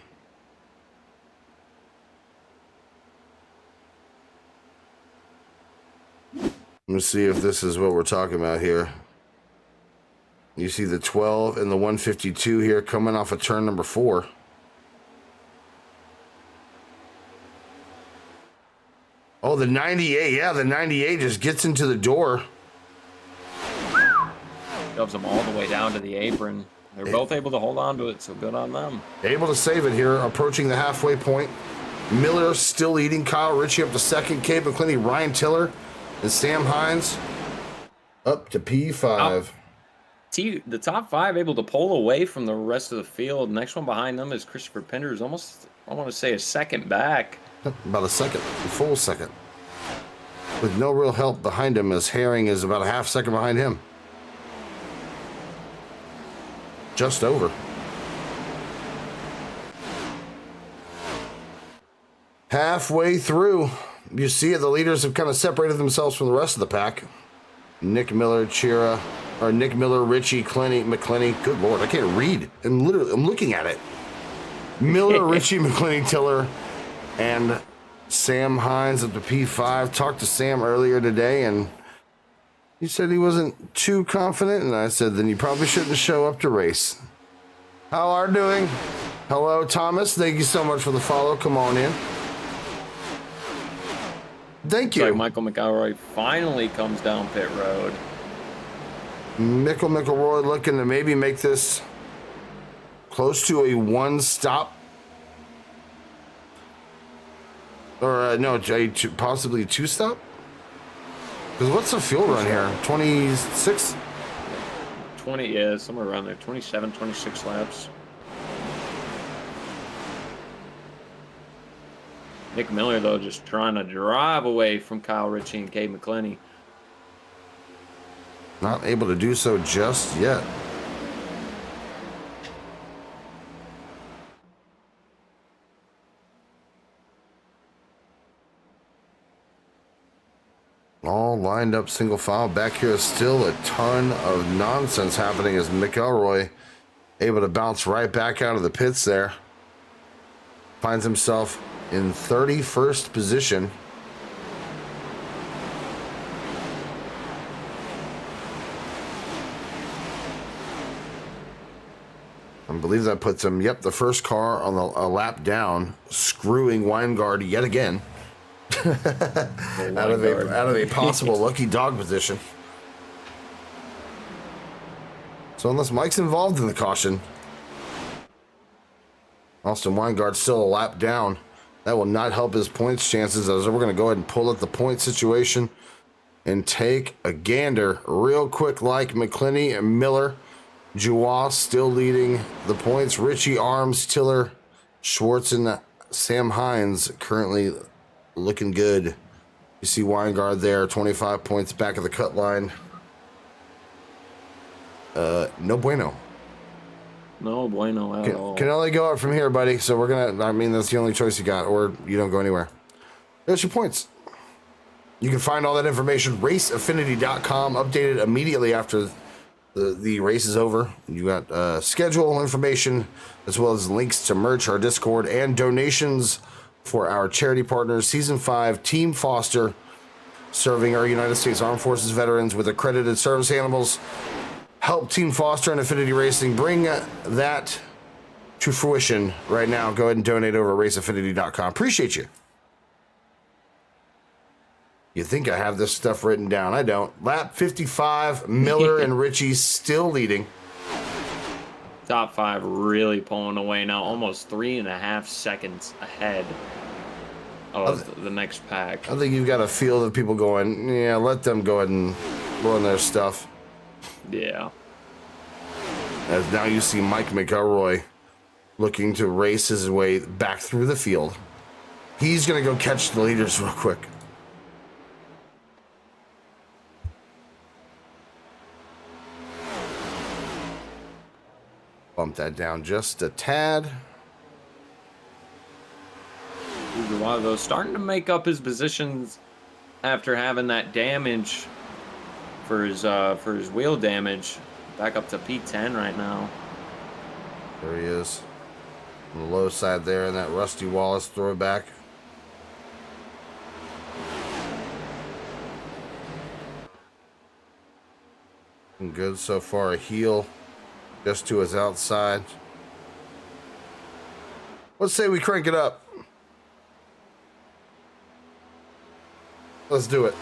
Let me see if this is what we're talking about here. You see the 12 and the 152 here coming off of turn number 4. Oh, the 98. Yeah, the 98 just gets into the door.
Shoves them all the way down to the apron. They're both able to hold on to it, so good on them.
Able to save it here, approaching the halfway point. Miller still leading. Kyle Ritchie up to second. Cade McClinney, Ryan Tiller, and Sam Hines up to P5.
The top 5 able to pull away from the rest of the field. Next one behind them is Christopher Pinder, who's almost, I want to say, a second back.
About a second, a full second. With no real help behind him, as Herring is about a half second behind him. Just over. Halfway through, you see it, the leaders have kind of separated themselves from the rest of the pack. Nick Miller, Ritchie, McClinney. Good Lord, I can't read. I'm looking at it. Miller, Ritchie, McClinney, Tiller, and Sam Hines at the P5. Talked to Sam earlier today, and he said he wasn't too confident, and I said, then you probably shouldn't show up to race. How are you doing? Hello, Thomas. Thank you so much for the follow. Come on in. Thank you.
Like Michael McElroy finally comes down pit road.
McElroy looking to maybe make this close to a one-stop. Or, no, possibly a two-stop? Because what's the fuel run here? 26?
20, yeah, somewhere around there. 27, 26 laps. Nick Miller, though, just trying to drive away from Kyle Ritchie and Cade McClinney.
Not able to do so just yet. All lined up single file. Back here is still a ton of nonsense happening as McElroy able to bounce right back out of the pits there. Finds himself in 31st position. I believe that puts him, yep, the first car on a lap down, screwing Weingard yet again. out of a possible lucky dog position. So unless Mike's involved in the caution, Austin Weingart still a lap down. That will not help his points chances, as we're going to go ahead and pull up the point situation and take a gander real quick. Like McClinney and Miller, Joie still leading the points. Ritchie, Arms, Tiller, Schwartz, and Sam Hines currently looking good. You see Weingard there, 25 points back of the cut line. No bueno.
No bueno at all.
Can only go up from here, buddy. So we're gonna, I mean, that's the only choice you got, or you don't go anywhere. There's your points. You can find all that information, raceaffinity.com, updated immediately after the race is over. You got schedule information, as well as links to merch, our Discord, and donations for our charity partners. Season 5, Team Foster, serving our United States Armed Forces veterans with accredited service animals. Help Team Foster and Affinity Racing bring that to fruition right now. Go ahead and donate over at raceaffinity.com. Appreciate you. You think I have this stuff written down. I don't. Lap 55, Miller and Ritchie still leading.
Top 5 really pulling away now, almost 3.5 seconds ahead of the next pack.
I think you've got a feel of people going, yeah, let them go ahead and run their stuff.
Yeah.
As now you see Mike McElroy looking to race his way back through the field. He's going to go catch the leaders real quick. Bump that down just a tad.
Though starting to make up his positions after having that damage for his wheel damage. Back up to P10 right now.
There he is. On the low side there in that Rusty Wallace throwback. Good so far. A heel just to his outside. Let's say we crank it up. Let's do it.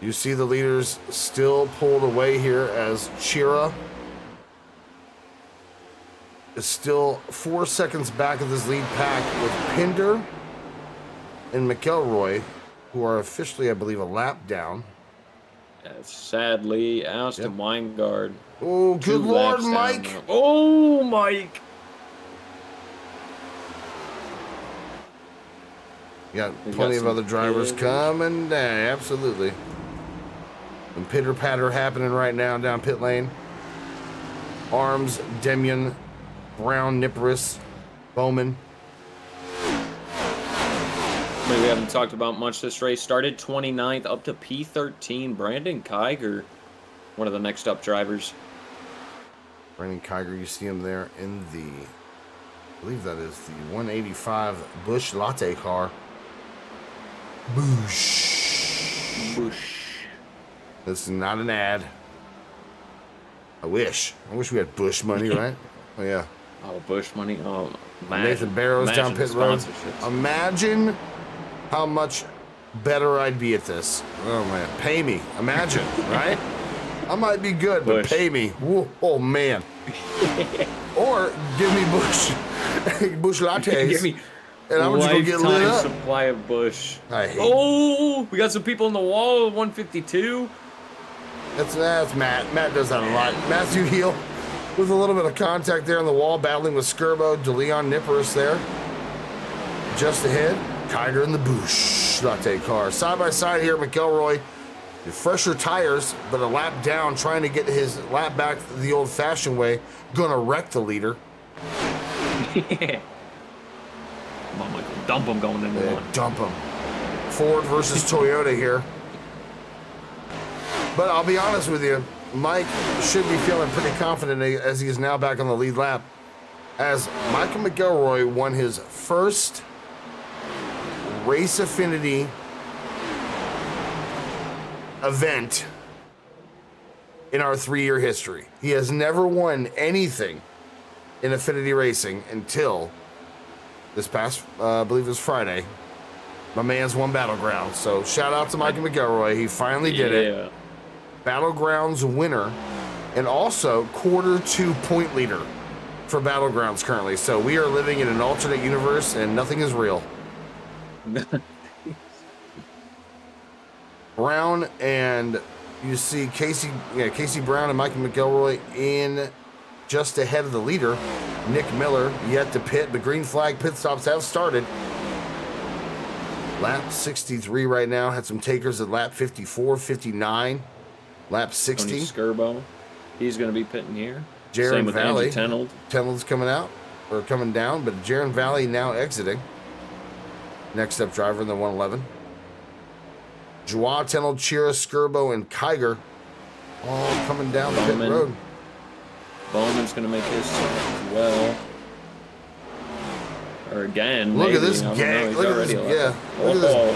You see the leaders still pulled away here as Chira is still 4 seconds back of this lead pack with Pinder and McElroy, who are officially, I believe, a lap down.
Sadly, Austin Weingard.
Oh, good Lord, Mike.
Oh, Mike.
You got plenty of other drivers coming down. Absolutely. And pitter patter happening right now down pit lane. Arms, Demian, Brown, Nippris, Bowman.
Maybe we haven't talked about much this race. Started 29th up to P13. Brandon Kiger, one of the next up drivers.
Brandon Kiger, you see him there in the, I believe that is the 185 Busch Latte car. Busch.
Busch.
This is not an ad. I wish we had Busch money, right? Oh, yeah.
Oh, Busch money. Oh,
Nathan Barrows down pit road. Imagine how much better I'd be at this. Oh, man. Pay me. Imagine, right? I might be good, but pay me. Whoa, oh, man. Or give me Busch. Busch lattes.
Give me
and I'm just going to get lit up.
Supply of Busch.
I hate
we got some people in the wall. 152.
That's Matt. Matt does that a lot. Matthew Heel with a little bit of contact there on the wall, battling with Skirbo, DeLeon Nippers there. Just ahead, Kiger in the Busch Latte car. Side by side here, McElroy. Fresher tires, but a lap down, trying to get his lap back the old-fashioned way. Gonna wreck the leader.
Yeah. Come on, Michael. Dump him going into one.
Dump him. Ford versus Toyota here. But I'll be honest with you, Mike should be feeling pretty confident as he is now back on the lead lap, as Michael McElroy won his first Race Affinity event in our 3-year history. He has never won anything in Affinity Racing until this past, I believe it was Friday. My man's won Battlegrounds. So shout out to Michael McElroy. He finally did it. Battlegrounds winner, and also quarter-2 point leader for Battlegrounds currently. So we are living in an alternate universe, and nothing is real. Brown, and you see Casey Brown and Michael McElroy in just ahead of the leader. Nick Miller yet to pit. The green flag pit stops have started. Lap 63 right now. Had some takers at lap 54, 59. Lap 60.
Tony Skirbo. He's going to be pitting here.
Jaron Valley.
Tenold's
coming out, or coming down, but Jaron Valley now exiting. Next up driver in the 111. Joie, Tennell, Chira, Skirbo, and Kiger all coming down the pit
Bowman.
road.
Bowman's going to make his as well. Or again,
Look
maybe.
at this
I don't
gang.
know. He's
Look at
already
this.
left.
Yeah. Look at this,
Oh,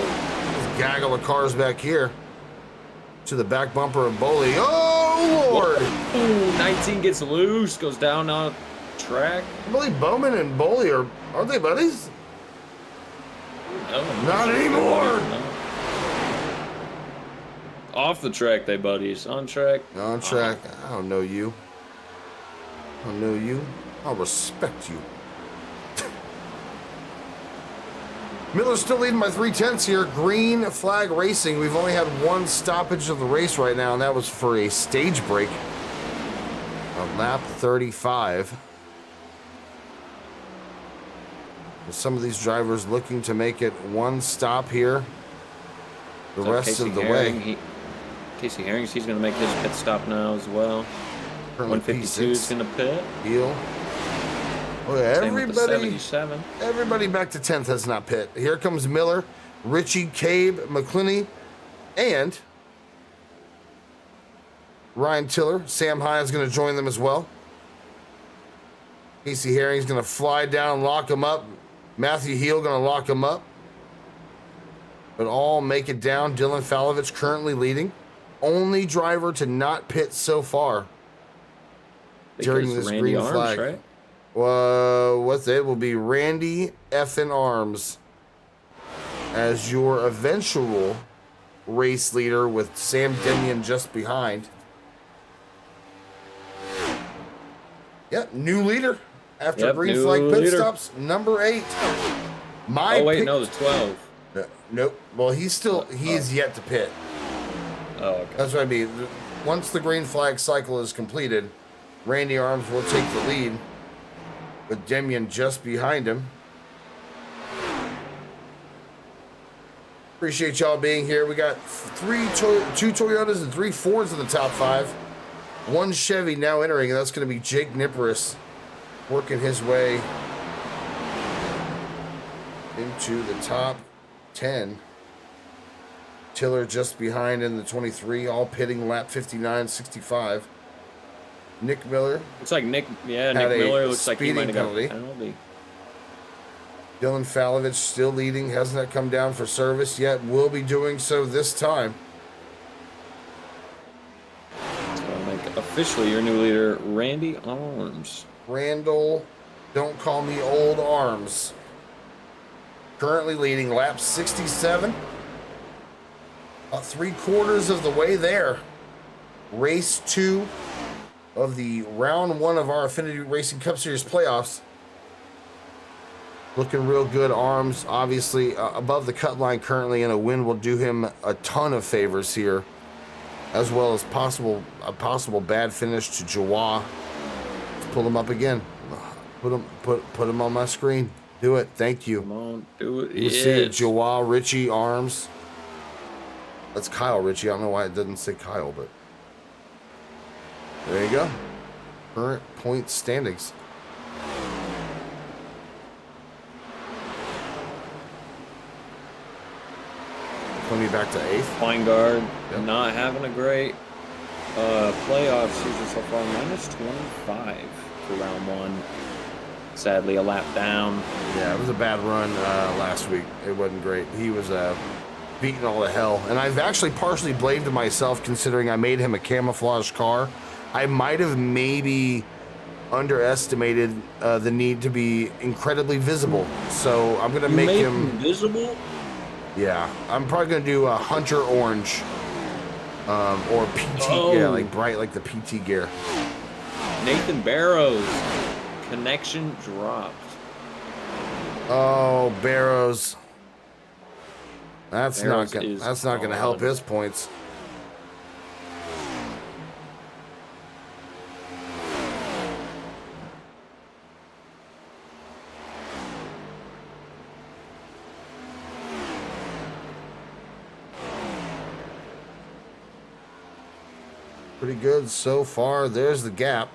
this gaggle of cars back here to the back bumper of Boley. Oh, Lord.
Ooh, 19 gets loose, goes down on track.
I believe Bowman and Boley aren't they buddies?
No,
Not anymore.
No. Off the track, they buddies. On track.
On track. I don't know you. I don't know you. I'll respect you. Miller's still leading by 3/10 here. Green flag racing. We've only had one stoppage of the race right now, and that was for a stage break on lap 35. And some of these drivers looking to make it one stop here the
So
rest
Casey
of the
Herring,
way.
Casey Herring, he's going to make his pit stop now as well.
Currently
152 is
P6.
going to pit.
Heel. Oh, yeah,
Same with the
everybody.
77.
Everybody back to 10th has not pit. Here comes Miller, Richie, Cabe, McClinney, and Ryan Tiller. Sam High is going to join them as well. Casey Herring's going to fly down, lock him up. Matthew Heel going to lock him up. But all make it down. Dylan Falovich currently leading. Only driver to not pit so far during this
Randy
green
Arms,
flag.
right?
What's it? Will be Randy effing Arms as your eventual race leader with Sam Demian just behind. Yep, new leader after green
new
flag pit
leader.
stops. Number 8. My
Oh, wait,
pick-
no, the 12.
Nope. Well, he is yet to pit.
Oh, okay.
That's what I mean. Once the green flag cycle is completed, Randy Arms will take the lead with Demian just behind him. Appreciate y'all being here. We got two Toyotas and 3 Fords in the top 5. One Chevy now entering, and that's going to be Jake Nippris working his way into the top 10. Tiller just behind in the 23, all pitting lap 59, 65. Nick Miller,
Looks like Nick
Had a
Miller looks like he might have got
speeding
a penalty.
Dylan Falovich still leading, hasn't come down for service yet, will be doing so this time.
So I'll make officially your new leader, Randy Arms.
Randall, don't call me old Arms. Currently leading lap 67. About 3/4 of the way there. Race 2 of the round 1 of our Affinity Racing Cup Series playoffs. Looking real good. Arms obviously above the cut line currently, and a win will do him a ton of favors here, as well as a possible bad finish to Joie. Let's pull him up again. Put him on my screen. Do it. Thank you.
Come on, do it.
You see it, Joie, Richie, Arms. That's Kyle Richie. I don't know why it doesn't say Kyle, but there you go. Current point standings. Putting me back to 8th.
Weingard
Yep.
not having a great playoff season so far. -25 for round 1. Sadly, a lap down.
Yeah, it was a bad run last week. It wasn't great. He was beating all to hell. And I've actually partially blamed myself considering I made him a camouflage car. I might have maybe underestimated the need to be incredibly visible. So I'm going to make him...
visible.
Yeah, I'm probably going to do a Hunter Orange or PT.
Oh.
Yeah, like bright like the PT gear.
Nathan Barrows. Connection dropped.
Oh, Barrows. That's
Barrows
not
is
going to help
gone.
his points. Pretty good so far. There's the gap.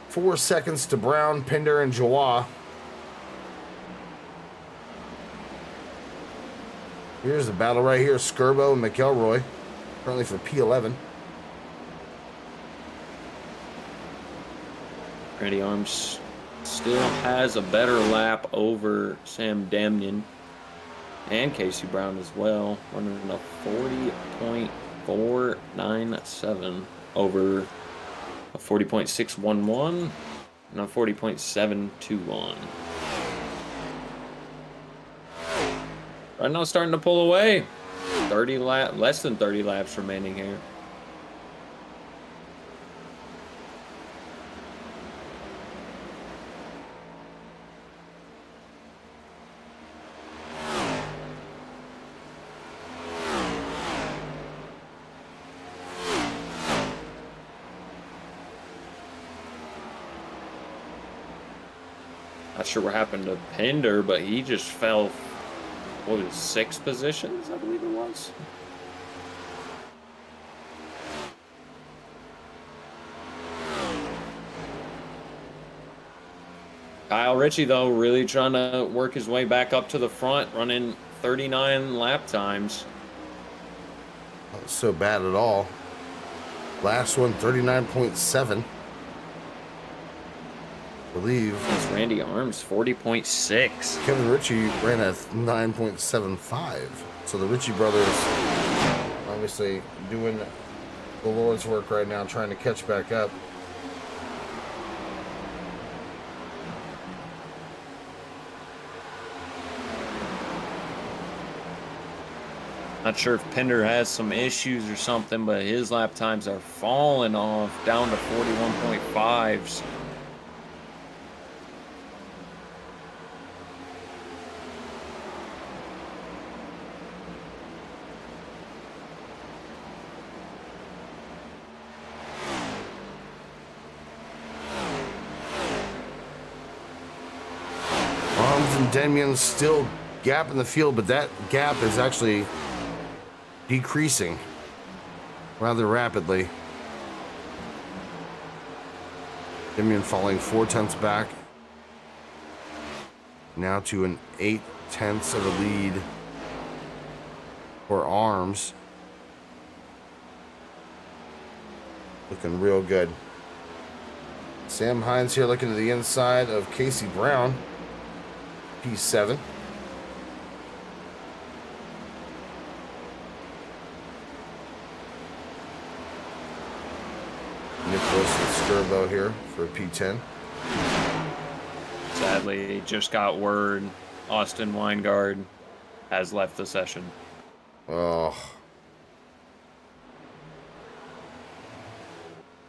4 seconds to Brown, Pinder, and Joie. Here's the battle right here. Skirbo and McElroy, currently for P11.
Randy Arms still has a better lap over Sam Damnion and Casey Brown as well, running a 40.497 over a 40.611 and a 40.721. Right now starting to pull away. Less than 30 laps remaining here. Not sure what happened to Pinder, but he just fell, what was it, 6 positions, I believe it was. Kyle Ritchie, though, really trying to work his way back up to the front, running 39 lap times.
Not so bad at all. Last one, 39.7. I believe.
It's Randy Arms, 40.6.
Kevin Ritchie ran at 9.75. So the Ritchie brothers obviously doing the Lord's work right now, trying to catch back up.
Not sure if Pinder has some issues or something, but his lap times are falling off down to 41.5s.
Arms and Denyon still gap in the field, but that gap is actually decreasing rather rapidly. Denyon falling 4/10 back. Now to an 8/10 of a lead for Arms. Looking real good. Sam Hines here looking to the inside of Casey Brown. P7. Nicholas and Skirbo here for a P10.
Sadly, just got word Austin Weingard has left the session.
Oh.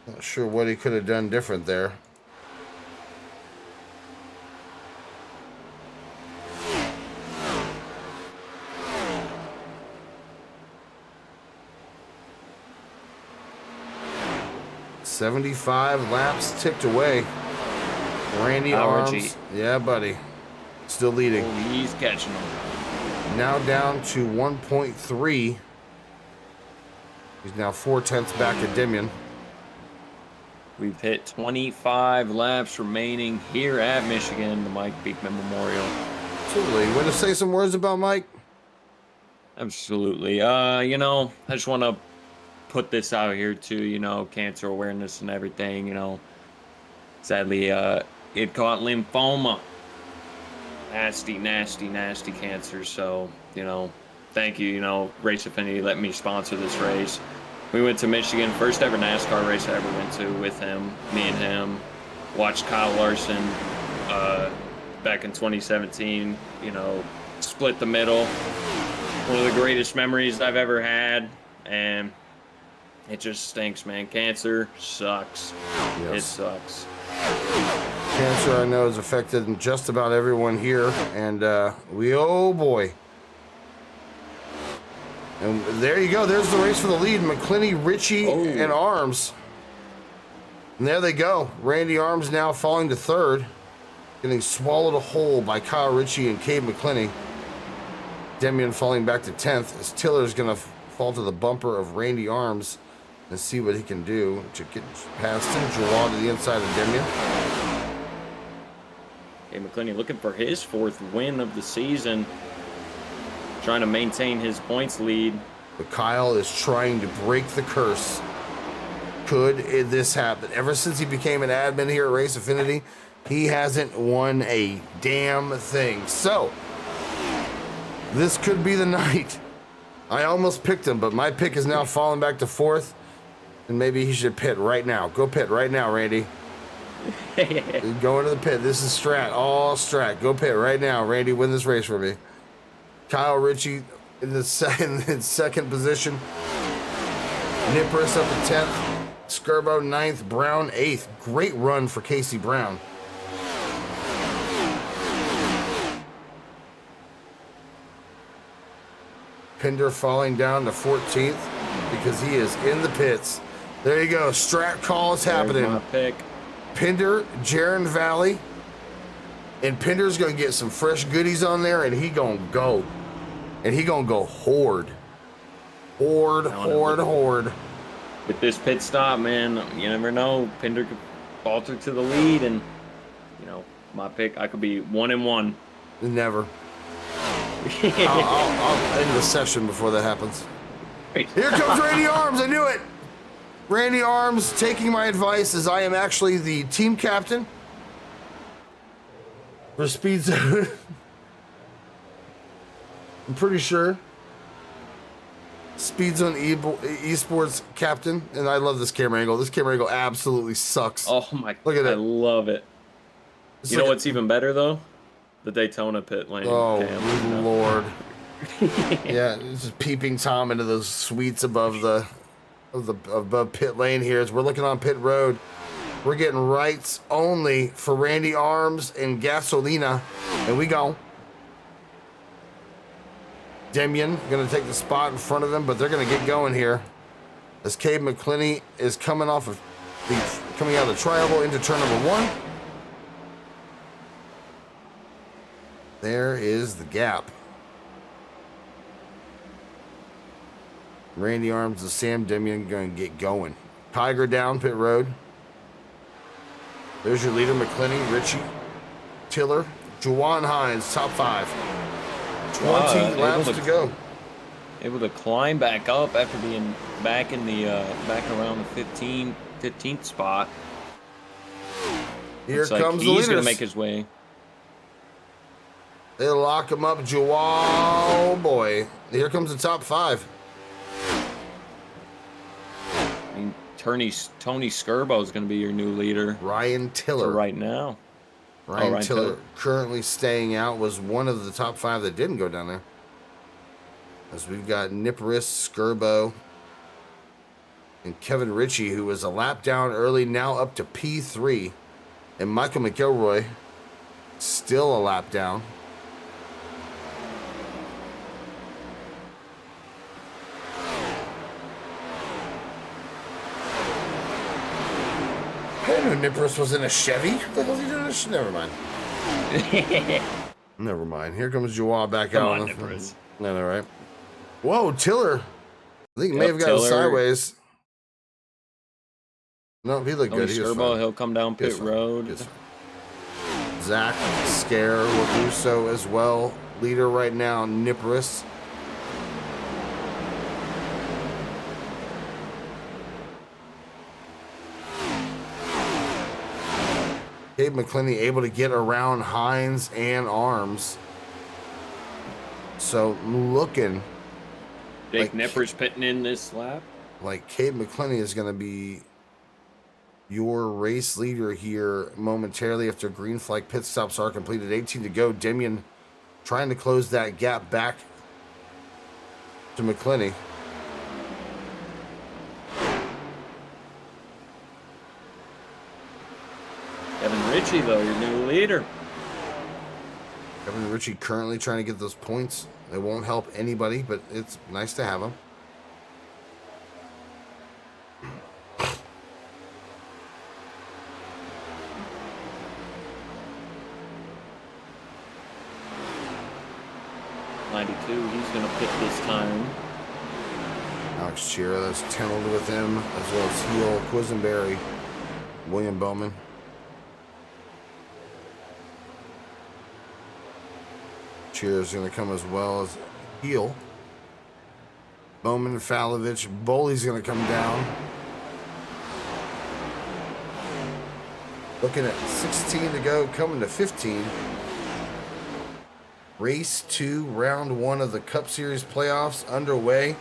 Not sure what he could have done different there. "75 laps ticked away." Randy Arms. Yeah, buddy. Still leading.
Oh, he's catching them.
Now down to 1.3. He's now 4/10 back to Dimion.
We've hit 25 laps remaining here at Michigan, the Mike Beekman Memorial.
Absolutely. Want to say some words about Mike?
Absolutely. You know, I just want to put this out here too, you know, cancer awareness and everything, you know. Sadly, it caught lymphoma. Nasty, nasty, nasty cancer. So, you know, thank you, you know, Race Affinity let me sponsor this race. We went to Michigan, first ever NASCAR race I ever went to with him, me and him. Watched Kyle Larson back in 2017, you know, split the middle. One of the greatest memories I've ever had, and it just stinks, man. Cancer sucks.
Yes.
It sucks.
Cancer, I know, has affected just about everyone here, and oh boy. And there you go. There's the race for the lead. McClinney, Ritchie, and Arms. And there they go. Randy Arms now falling to third, getting swallowed whole by Kyle Ritchie and Cade McClinney. Demian falling back to 10th, as Tiller's going to fall to the bumper of Randy Arms and see what he can do to get past him. Draw to the inside of Demian.
Hey, McClinney looking for his 4th win of the season. trying to maintain his points lead.
But Kyle is trying to break the curse. Could this happen? Ever since he became an admin here at Race Affinity, he hasn't won a damn thing. So, this could be the night. I almost picked him, but my pick is now falling back to 4th. And maybe he should pit right now. Go pit right now, Randy. Go into the pit. This is strat. All strat. Go pit right now. Randy, win this race for me. Kyle Ritchie in the second position. Nippers up at 10th. Skirbo 9th. Brown 8th. Great run for Casey Brown. Pinder falling down to 14th because he is in the pits. There you go. Strat call is happening.
There's my pick.
Pinder, Jaron Valley. And Pinder's going to get some fresh goodies on there, and he going to go. And he going to go horde. Horde.
With this pit stop, man, you never know. Pinder could falter to the lead, and, you know, my pick, I could be 1-1.
Never. I'll end the session before that happens. Here comes Randy Arms. I knew it. Randy Arms taking my advice as I am actually the team captain for Speed Zone. I'm pretty sure. Speed Zone Esports captain. And I love this camera angle. This camera angle absolutely sucks.
Oh my!
Look at
I
it.
love it.
It's
You know what's even better though? The Daytona pit lane.
Oh,
cam, you know?
Lord. Yeah, it's just peeping Tom into those suites above above pit lane here as we're looking on pit road. We're getting rights only for Randy Arms and Gasolina, and we go. Demian gonna take the spot in front of him, but they're gonna get going here as Cade McClinney is coming out of the tri-oval into turn number 1. There is the gap. Randy Arms and Sam Demian going to get going. Tiger down pit road. There's your leader, McClinney, Ritchie, Tiller, Juwan Hines, top 5. 20 laps to go.
Able to climb back up after being back in the back around the 15th spot.
Here
Looks
comes
like
the
he's gonna
leaders.
make his way.
They lock him up, Juwan. Oh boy. Here comes the top 5.
I mean, Tony Skirbo is going to be your new leader
Ryan Tiller.
for right now.
Ryan Tiller currently staying out, was one of the top 5 that didn't go down there. As we've got Nippris, Skirbo, and Kevin Ritchie, who was a lap down early, now up to P3. And Michael McElroy, still a lap down. I didn't know Nippris was in a Chevy. What the hell is he doing? Never mind. Never mind. Here comes Joao back
Come
out.
on, Nippris.
No, right. Whoa, Tiller. I think he may have got
Tiller.
it sideways. No, he looked
Tony
good. He was
Skirbo,
fine.
he'll come down
He was
pit
fine.
road.
He was fine. Zach Scare will do so as well. Leader right now, Nippris. Gabe McClinney able to get around Hines and Arms. So looking
Jake
like-
Nipper's pitting in this lap.
like Cade McClinney is going to be your race leader here momentarily after green flag pit stops are completed. 18 to go. Demian trying to close that gap back to McClinney.
Kevin Ritchie, though, your new leader.
Kevin Ritchie currently trying to get those points. It won't help anybody, but it's nice to have them.
He's going to pit this time.
Alex Chira, that's Tenold with him, as well as Heel, Quisenberry, William Bowman. Chira's going to come as well as heel. Bowman and Falovich. Boley's going to come down. Looking at 16 to go, coming to 15. Race 2, round 1 of the Cup Series playoffs underway.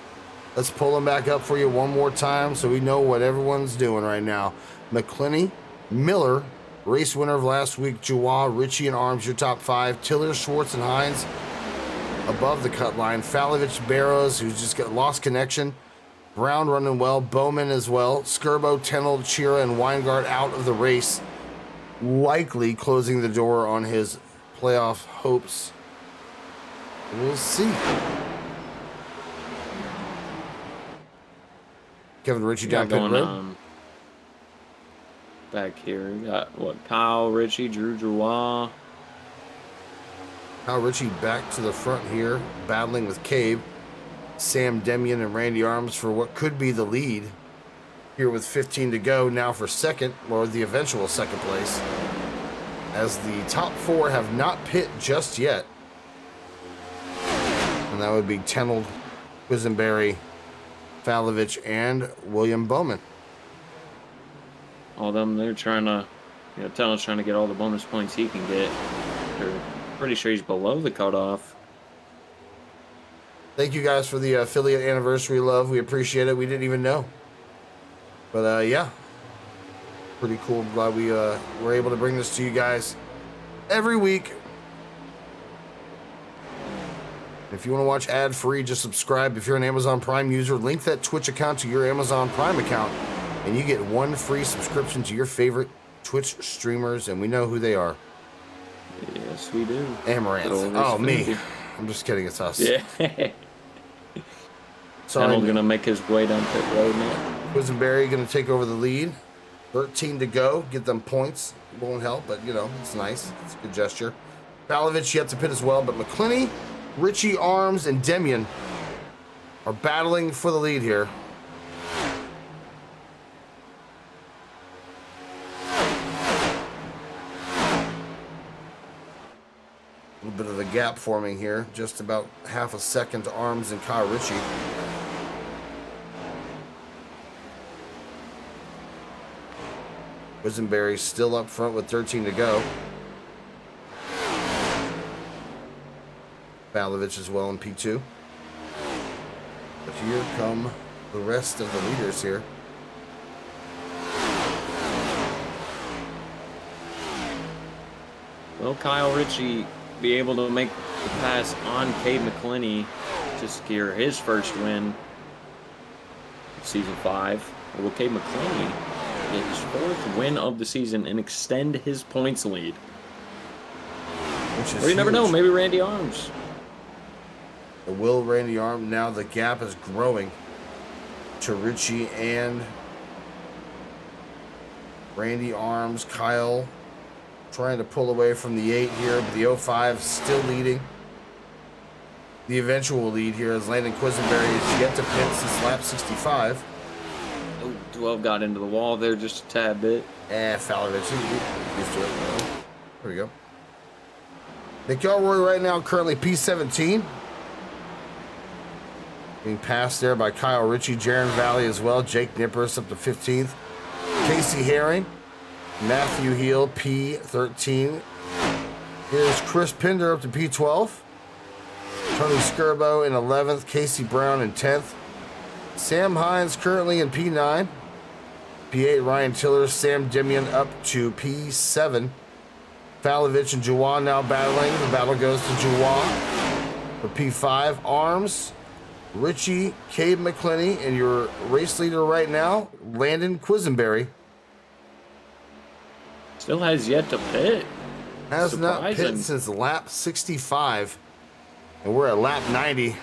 Let's pull them back up for you one more time so we know what everyone's doing right now. McClinney, Miller, race winner of last week, Joie, Ritchie, and Arms, your top 5. Tiller, Schwartz, and Hines above the cut line. Falovich, Barrows, who's just got lost connection. Brown running well. Bowman as well. Skirbo, Tenold, Chira, and Weingart out of the race. Likely closing the door on his playoff hopes. We'll see. Kevin Ritchie down pit road.
Back here, we got what? Kyle Ritchie, Drew Giroir.
Kyle Ritchie back to the front here, battling with Cabe, Sam Demian, and Randy Arms for what could be the lead. Here with 15 to go, now for second, or the eventual second place, as the top 4 have not pit just yet. And that would be Tenold, Quisenberry, Falovich, and William Bowman.
All them, they're trying to, Tenold's trying to get all the bonus points he can get. They're pretty sure he's below the cutoff.
Thank you guys for the affiliate anniversary love. We appreciate it. We didn't even know. But yeah, pretty cool. Glad we were able to bring this to you guys every week. If you want to watch ad-free, just subscribe. If you're an Amazon Prime user, link that Twitch account to your Amazon Prime account, and you get 1 free subscription to your favorite Twitch streamers, and we know who they are.
Yes, we do.
Amaranth. Oh, me. I'm just kidding. It's us.
Yeah.
Sorry.
Tenold's going to make his way down pit road now.
Quisenberry going to take over the lead. 13 to go. Get them points. Won't help, but, it's nice. It's a good gesture. Falovich yet to pit as well, but McClinney, Ritchie, Arms, and Demian are battling for the lead here. A little bit of a gap forming here. Just about half a second to Arms and Kyle Ritchie. Quisenberry still up front with 13 to go. Falovich as well in P2. But here come the rest of the leaders here.
Will Kyle Ritchie be able to make the pass on Cade McClinney to secure his first win of Season 5? Or will Cade McClinney get his 4th win of the season and extend his points lead? Or you never know, maybe Randy Arms.
Will Randy Arms, now the gap is growing to Ritchie and Randy Arms. Kyle trying to pull away from the 8 here, but the 05 still leading. The eventual lead here is Landon Quisenberry is yet to pit since lap 65.
Oh, 12 got into the wall there just a tad bit.
Falovich, used to it. There we go. Nick Elroy right now currently P17. Being passed there by Kyle Ritchie, Jaron Valley as well. Jake Nippers up to 15th. Casey Herring, Matthew Heel, P13. Here's Chris Pinder up to P12. Tony Skirbo in 11th. Casey Brown in 10th. Sam Hines currently in P9. P8, Ryan Tiller. Sam Demian up to P7. Falovich and Joie now battling. The battle goes to Joie for P5. Arms, Ritchie, Cade McClinney, and your race leader right now, Landon Quisenberry.
Still has yet to pit.
Has not pit since lap 65. And we're at lap 90.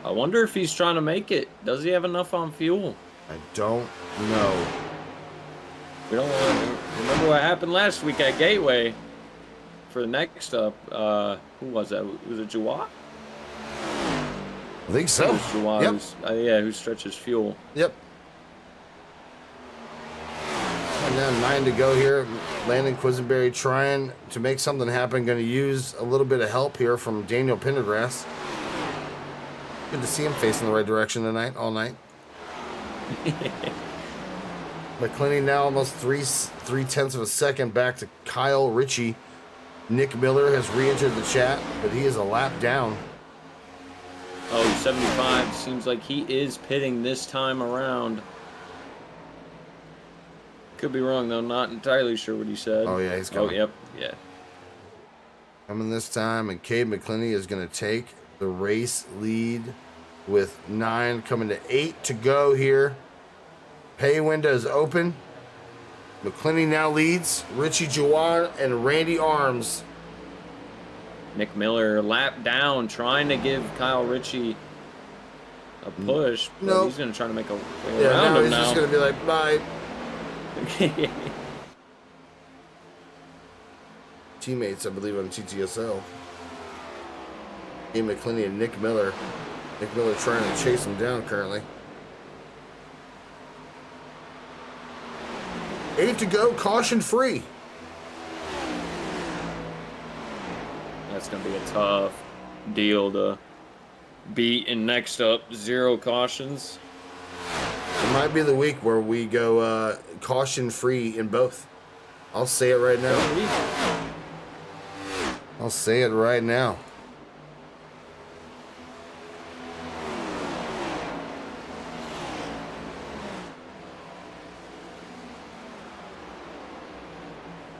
I wonder if he's trying to make it. Does he have enough on fuel?
I don't know.
We don't remember what happened last week at Gateway. For the next up, who was that? Was it Joie?
I think so.
It was Joie,
yep.
Who stretches fuel.
Yep. And then 9 to go here. Landon Quisenberry trying to make something happen. Going to use a little bit of help here from Daniel Pendergrass. Good to see him facing the right direction tonight, all night. McClinney now almost three tenths of a second back to Kyle Ritchie. Nick Miller has re-entered the chat, but he is a lap down.
Oh, 75. Seems like he is pitting this time around. Could be wrong, though. Not entirely sure what he said.
Oh, yeah, he's coming.
Oh, yep. Yeah.
Coming this time, and Cade McClinney is going to take the race lead with 9 coming to 8 to go here. Pay window is open. McClinney now leads. Richie Juwan and Randy Arms.
Nick Miller lap down, trying to give Kyle Ritchie a push. But
Nope.
he's going to try to make a way
Yeah,
around
now
him
he's
now.
just going to be like, bye. Teammates, I believe, on TTSL. Ian McClinney and Nick Miller. Nick Miller trying to chase him down currently. 8 to go, caution free.
That's going to be a tough deal to beat. And next up, 0 cautions.
It might be the week where we go caution free in both. I'll say it right now. I'll say it right now.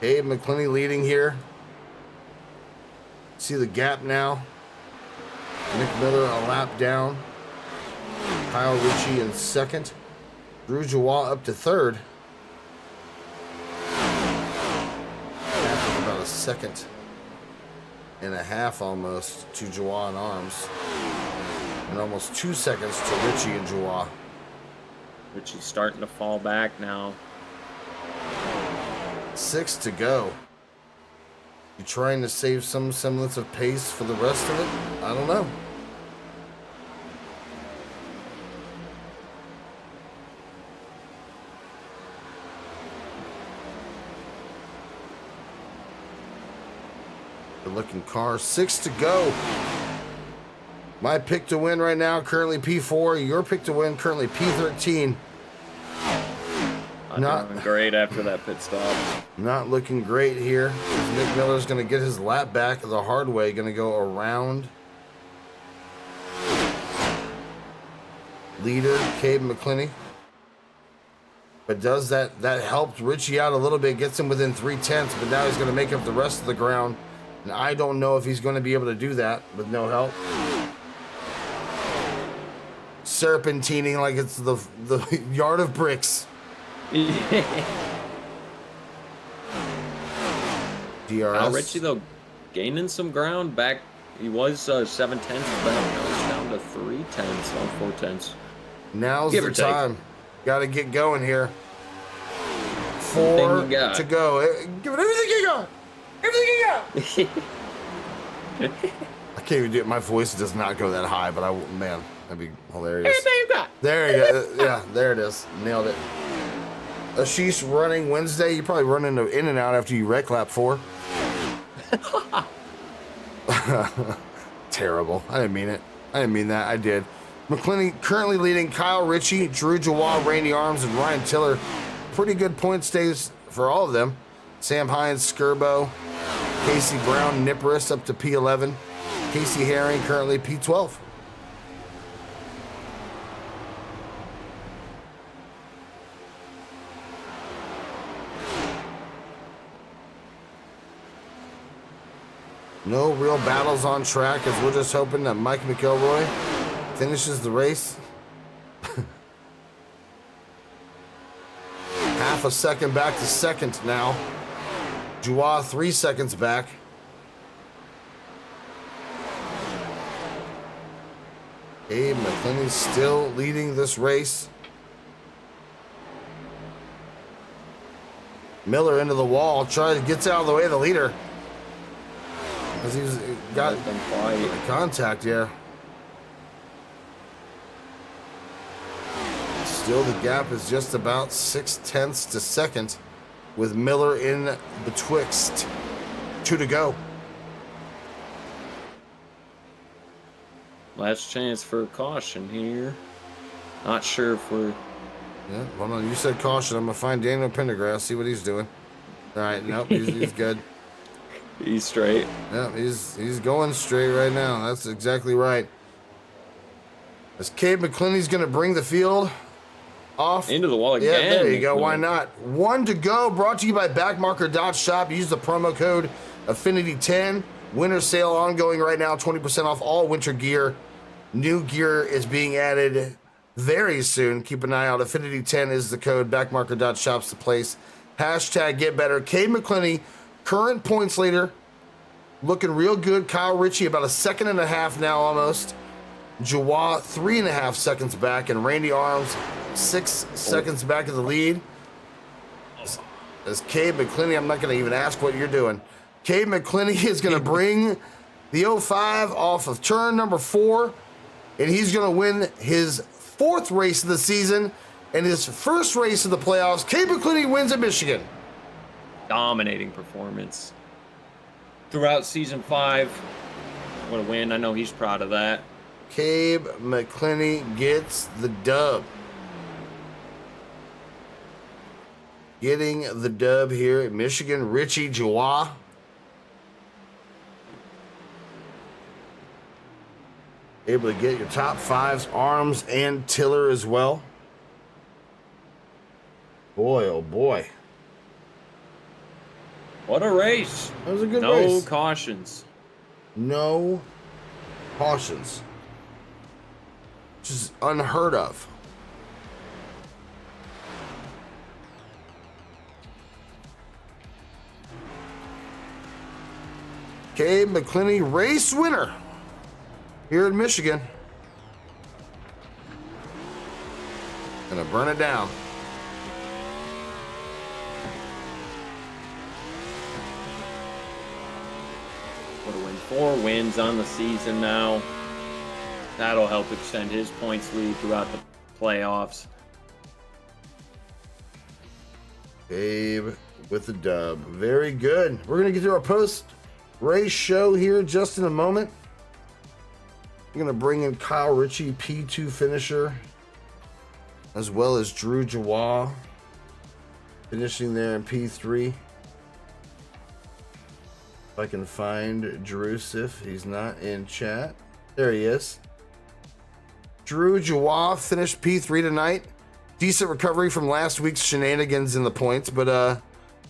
Abe McClinney leading here. See the gap now. Nick Miller a lap down. Kyle Ritchie in second. Drew Jawal up to third. Gap is about a second and a half almost to Jawal and Arms. And almost 2 seconds to Ritchie and Jawal.
Ritchie's starting to fall back now.
6 to go. You trying to save some semblance of pace for the rest of it? I don't know. Good looking car. 6 to go. My pick to win right now, currently P4. Your pick to win, currently P13.
Not doing great after that pit stop.
Not looking great here. Nick Miller's going to get his lap back the hard way. Going to go around leader, Cade McClinney. But does that helped Ritchie out a little bit, gets him within 3/10, but now he's going to make up the rest of the ground. And I don't know if he's going to be able to do that with no help. Serpentining like it's the yard of bricks. DRS.
Ritchie, though, gaining some ground back. He was 7/10, but now he's down to 3/10 on 4/10.
Now's
Give
the
or take.
time. Got to get going here.
Everything
4
you got.
to go. Give it everything you got. Everything you got. I can't even do it. My voice does not go that high, but man, that'd be hilarious.
Everything you got.
There you go. Yeah, there it is. Nailed it. Ashish running Wednesday. You probably run into in and out after you wreck lap 4. Terrible. I didn't mean it. I didn't mean that. I did. McClinney currently leading Kyle Ritchie, Drew Jawal, Randy Arms, and Ryan Tiller. Pretty good point stays for all of them. Sam Hines, Skirbo, Casey Brown, Nipris up to P11. Casey Herring currently P12. No real battles on track as we're just hoping that Mike McElroy finishes the race. Half a second back to second now. Jua 3 seconds back. Abe McClinney still leading this race. Miller into the wall, gets out of the way of the leader. As he's got contact, yeah. Still, the gap is just about 0.6 to second, with Miller in betwixt. 2 to go.
Last chance for a caution here. Not sure if we're...
Yeah, hold on. You said caution. I'm gonna find Daniel Pendergrass, see what he's doing. All right, nope, he's good.
He's straight.
Yeah, he's going straight right now. That's exactly right. As Cade McClinney's gonna bring the field off
Into the wall again.
Yeah, there you go. Why not? 1 to go. Brought to you by Backmarker.shop. Use the promo code Affinity10. Winter sale ongoing right now. 20% off all winter gear. New gear is being added very soon. Keep an eye out. Affinity10 is the code. Backmarker.shop's the place. Hashtag get better. Cade McClinney, current points leader. Looking real good. Kyle Ritchie about a second and a half now almost. Jawa 3.5 seconds back, and Randy Arms 6 seconds back of the lead. As Cade McClinney, I'm not going to even ask what you're doing. Cade McClinney is going to bring the 05 off of turn number 4, and he's going to win his 4th race of the season and his first race of the playoffs. Cade McClinney wins at Michigan.
Dominating performance throughout season 5. What a win. I know he's proud of that.
Cade McClinney gets the dub. Getting the dub here at Michigan. Richie Jawa. Able to get your top 5s, Arms and Tiller as well. Boy, oh boy.
What a race.
That was a good
race.
race.
No cautions.
No cautions. Which is unheard of. Cade McClinney, race winner here in Michigan. Gonna burn it down.
What a win. 4 wins on the season now. That'll help extend his points lead throughout the playoffs.
Abe with the dub. Very good. We're going to get to our post-race show here just in a moment. We're going to bring in Kyle Ritchie, P2 finisher, as well as Drew Jawa, finishing there in P3. If I can find Drew Sif, he's not in chat. There he is. Drew Jawa finished P3 tonight. Decent recovery from last week's shenanigans in the points, but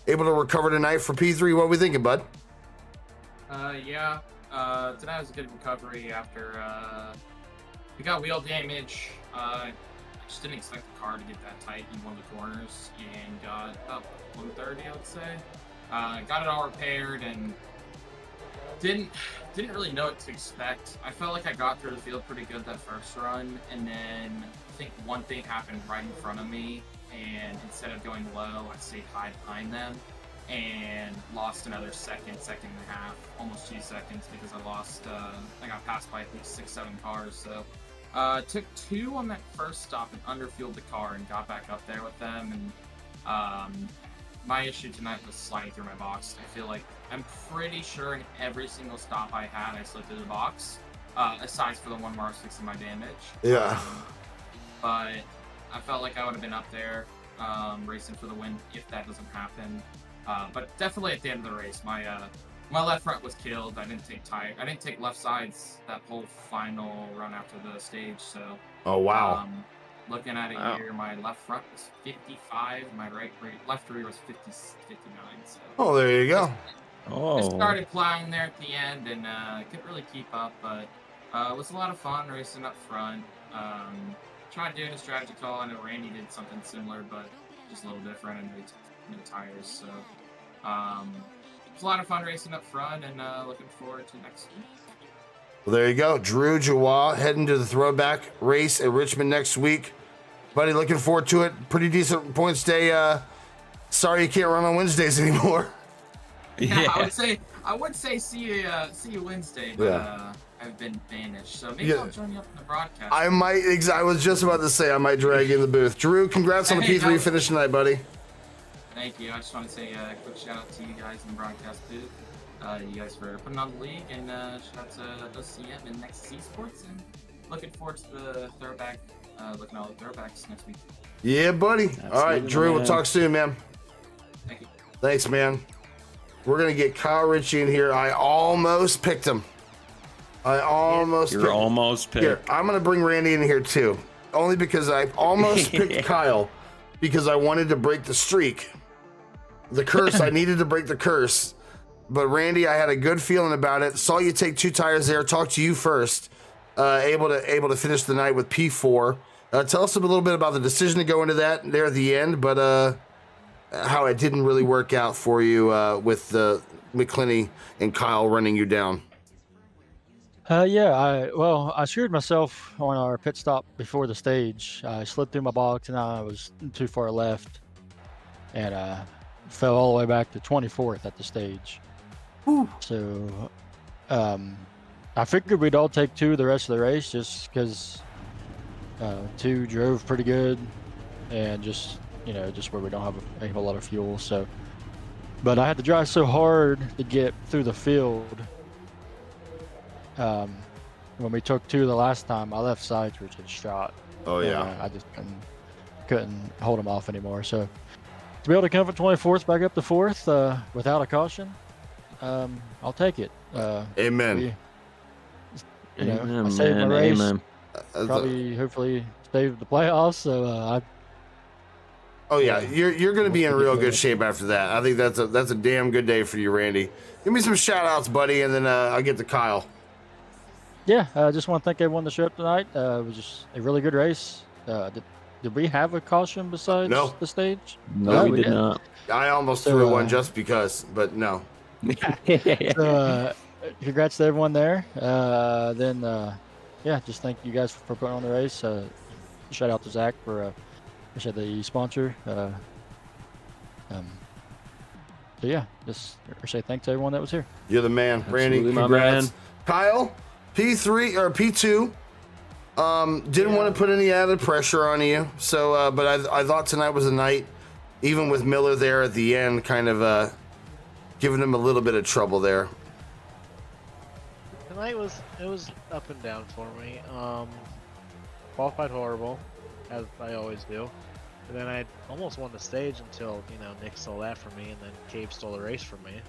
able to recover tonight for P3. What are we thinking, bud?
Yeah. Tonight was a good recovery after we got wheel damage. I just didn't expect the car to get that tight in one of the corners, and got about 130, I would say. Got it all repaired and didn't really know what to expect. I felt like I got through the field pretty good that first run, and then I think one thing happened right in front of me, and instead of going low, I stayed high behind them and lost another second and a half, almost 2 seconds, because I got passed by at least 6-7 cars. So took 2 on that first stop and underfueled the car and got back up there with them. And my issue tonight was sliding through my box. I feel like I'm pretty sure in every single stop I had, I slid through the box, aside for the one where I was fixing my damage.
Yeah.
But I felt like I would have been up there racing for the win if that doesn't happen. But definitely at the end of the race, my left front was killed. I didn't take left sides that whole final run after the stage. So.
Oh wow.
Looking at it here, my left front was 55, my left rear was 59. So.
Oh, there you go.
I started plowing there at the end and couldn't really keep up, but it was a lot of fun racing up front. Tried doing a strategy call. I know Randy did something similar, but just a little different and new tires. So it's a lot of fun racing up front, and looking forward to next week.
Well, there you go. Drew Jawa heading to the throwback race at Richmond next week. Buddy, looking forward to it. Pretty decent points day. Sorry you can't run on Wednesdays anymore.
Yeah, I would say see you Wednesday, but I've been banished. So maybe I'll join you up in the broadcast.
I might. I was just about to say I might drag you in the booth. Drew, congrats on the P3 finish tonight, buddy.
Thank you. I just want to say a quick shout out to you guys in the broadcast booth. you guys for putting on the league, and shout out to OCM and Nexus Esports, and looking forward to the throwback, looking at all the throwbacks next week.
Yeah, buddy. All right,
Absolutely,
Drew, we'll
man.
talk soon, man.
Thank you.
Thanks, man. We're going to get Kyle Ritchie in here. I almost picked him.
You're almost picked.
Here, I'm going to bring Randy in here too. Only because I almost picked Kyle because I wanted to break the streak. The curse, I needed to break the curse. But Randy, I had a good feeling about it. Saw you take 2 tires there. Talked to you first. Able to finish the night with P4. Tell us a little bit about the decision to go into that there at the end, but how it didn't really work out for you with McClinney and Kyle running you down.
I sheared myself on our pit stop before the stage. I slid through my box and I was too far left, and fell all the way back to 24th at the stage.
Whew.
So, I figured we'd all take 2 the rest of the race just because 2 drove pretty good, and just where we don't have a whole lot of fuel. So, but I had to drive so hard to get through the field. When we took 2 the last time, my left sides were just shot.
Oh yeah.
I just couldn't hold them off anymore. So to be able to come from 24th back up to 4th without a caution, I'll take it.
Amen.
I saved my race.
Amen.
Probably, hopefully, saved the playoffs. So
Oh yeah, you're going to be in real good shape after that. I think that's a damn good day for you, Randy. Give me some shout outs, buddy, and then I'll get to Kyle.
yeah, I just want to thank everyone that showed up tonight. It was just a really good race. Did we have a caution besides
No.
the stage?
No, we did
didn't.
not.
I almost
So,
threw one just because, but no.
So, congrats to everyone there. Just thank you guys for putting on the race. Shout out to Zach for the sponsor. Just say thanks to everyone that was here.
You're the man, Randy.
Absolutely, my
Congrats.
man.
Kyle, P3 or P2. Didn't want to put any added pressure on you, so but I thought tonight was a night, even with Miller there at the end, kind of giving him a little bit of trouble there.
Tonight was up and down for me. Qualified horrible, as I always do. And then I almost won the stage until Nick stole that from me, and then Cave stole the race from me.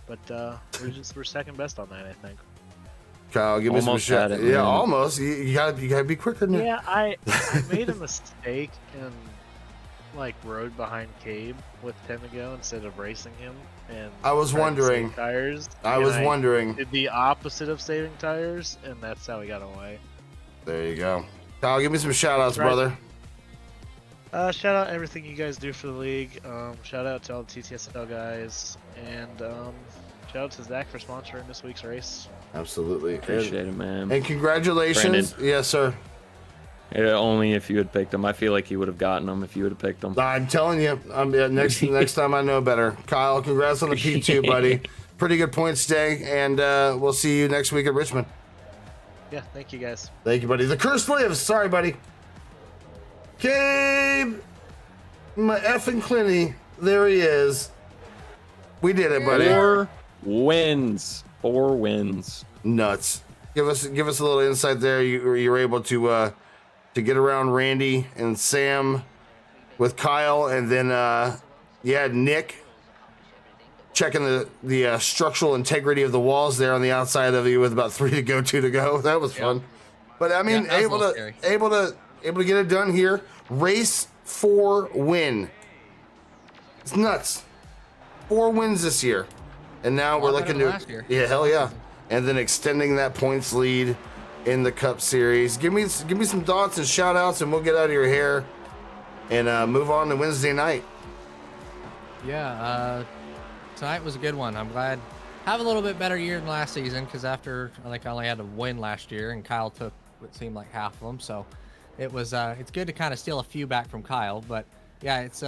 But we're second best on that, I think.
Kyle, give me some
Almost
shit.
had it,
Yeah,
man.
almost. You gotta be quicker than that.
Yeah, I made a mistake and rode behind Cave with 10 to go instead of racing him. And
I was
tried to
wondering.
save tires.
I
and
was wondering.
Did the opposite of saving tires, and that's how we got away.
There you go. Kyle, give me some shout outs,
Right.
brother.
Shout out everything you guys do for the league. Shout out to all the TTSL guys, and shout out to Zach for sponsoring this week's race.
Absolutely.
Appreciate it, man.
And congratulations.
Brandon.
Yes, sir.
Only if you had picked him. I feel like you would have gotten him if you would have picked him.
I'm telling you, next time I know better. Kyle, congrats on the P2, buddy. Pretty good points today, and we'll see you next week at Richmond.
Yeah, thank you guys.
Thank you, buddy. The curse lives. Sorry, buddy. Gabe, my effing Clinty. There he is. We did it, buddy.
4 wins. 4 wins.
Nuts. Give us a little insight there. You were able to get around Randy and Sam with Kyle, and then you had Nick checking the structural integrity of the walls there on the outside of you with about 3 to go, 2 to go. That was fun. But I mean,
Yeah, that was a little
able to get it done here. Race 4 win. It's nuts. 4 wins this year, and now we're
lot
looking
better
to
than last year.
yeah, hell yeah, and then extending that points lead in the Cup Series. Give me some thoughts and shout outs, and we'll get out of your hair and move on to Wednesday night.
Yeah, tonight was a good one. I'm glad. Have a little bit better year than last season because after I only had to win last year, and Kyle took what seemed like half of them. So it was it's good to kind of steal a few back from Kyle. But yeah, it's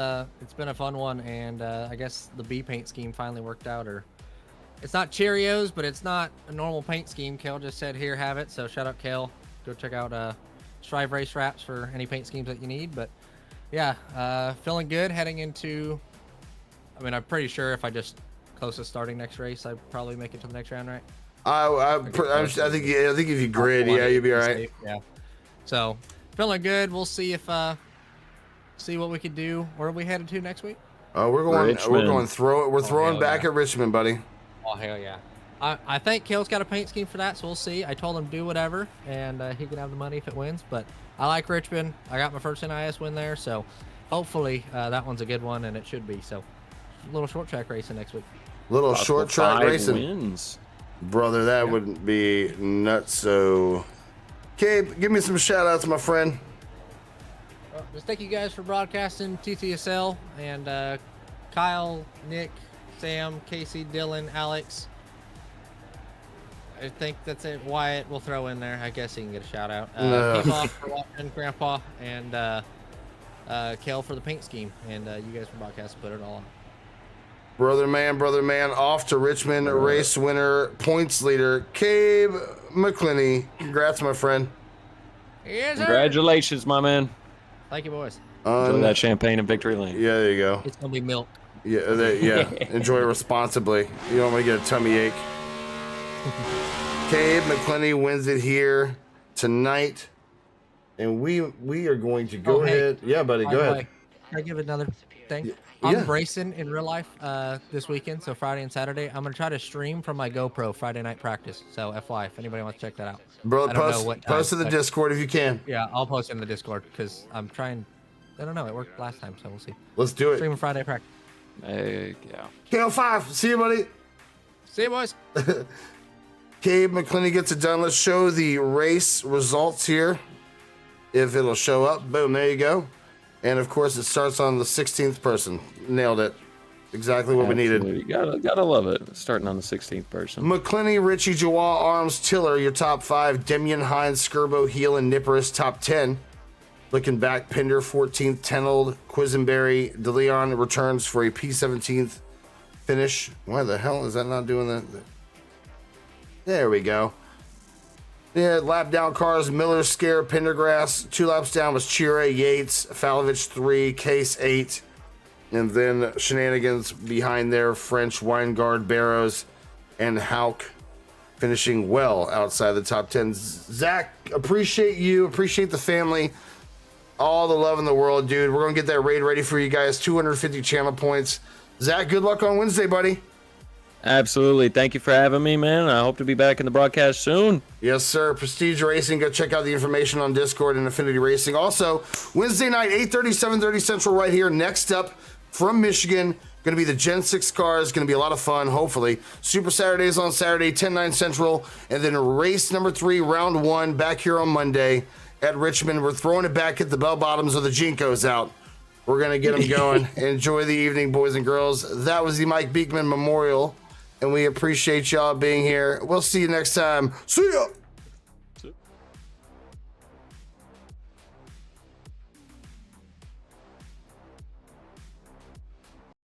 been a fun one, and I guess the B paint scheme finally worked out. Or it's not Cheerios, but it's not a normal paint scheme. Kel just said, "Here, have it." So shout out Kel. Go check out Strive Race Wraps for any paint schemes that you need. But yeah, feeling good heading into. I mean, I'm pretty sure if I just closest starting next race, I'd probably make it to the next round, right?
I think if you grid, yeah, you'll be all right.
Yeah. So feeling good. We'll see if see what we could do. Where are we headed to next week?
We're going throwing back
yeah.
at Richmond, buddy.
Oh hell yeah. I think Kale's got a paint scheme for that, so we'll see. I told him do whatever, and he can have the money if it wins. But I like Richmond. I got my first NIS win there, so hopefully that one's a good one, and it should be. So a little short track racing next week.
Little short track racing.
Wins.
Brother, that would be nuts. So, Cabe, give me some shout outs, my friend.
Well, just thank you guys for broadcasting TTSL, and Kyle, Nick, Sam, Casey, Dylan, Alex. I think that's it. Wyatt will throw in there. I guess he can get a shout out. K-Bob for watching, Grandpa, and Kale for the paint scheme, and you guys for broadcasting, put it all on.
Brother man, off to Richmond, race winner, points leader, Cabe McClinney. Congrats, my friend.
Yes, sir.
Congratulations, my man.
Thank you, boys.
Enjoy that champagne in Victory Lane.
Yeah, there you go.
It's gonna be milk.
Yeah, enjoy it responsibly. You don't want to get a tummy ache. Cabe McClinney wins it here tonight, and we are going to go ahead. Yeah, buddy, go ahead.
Can I give another thing?
Yeah.
I'm racing in real life this weekend, so Friday and Saturday. I'm gonna try to stream from my GoPro Friday night practice. So FY, if anybody wants to check that out.
Bro,
I don't know what time,
post in the Discord if you can.
Yeah, I'll post in the Discord because I'm trying. I don't know. It worked last time, so we'll see.
Let's do it.
Streaming Friday practice.
Yeah.
KO5. See you, buddy.
See you, boys.
Cabe McClinney gets it done. Let's show the race results here. If it'll show up. Boom, there you go. And of course, it starts on the 16th person. Nailed it. Exactly what we needed.
You gotta love it. Starting on the 16th person.
McClinney, Richie, Jawah, Arms, Tiller, your top 5. Demian, Hines, Skirbo, Heel, and Nipperus, top 10. Looking back, Pinder, 14th. Tenold, Quisenberry, DeLeon returns for a P17th finish. Why the hell is that not doing that? There we go. Yeah, lap down cars, Miller, Scare, Pendergrass. 2 laps down was Chira, Yates, Falovich 3, Case 8. And then shenanigans behind there, French, Weingard, Barrows, and Hauk finishing well outside the top 10. Zach, appreciate you, appreciate the family. All the love in the world, dude. We're going to get that raid ready for you guys. 250 channel points. Zach, good luck on Wednesday, buddy.
Absolutely. Thank you for having me, man. I hope to be back in the broadcast soon.
Yes, sir. Prestige Racing. Go check out the information on Discord and Affinity Racing. Also, Wednesday night, 8:30, 7:30 Central right here. Next up from Michigan, going to be the Gen 6 cars. Going to be a lot of fun, hopefully. Super Saturdays on Saturday, 10-9 Central. And then race number 3, round 1, back here on Monday at Richmond. We're throwing it back at the bell bottoms or the Jinkos out. We're going to get them going. Enjoy the evening, boys and girls. That was the Mike Beekman Memorial. And we appreciate y'all being here. We'll see you next time. See ya!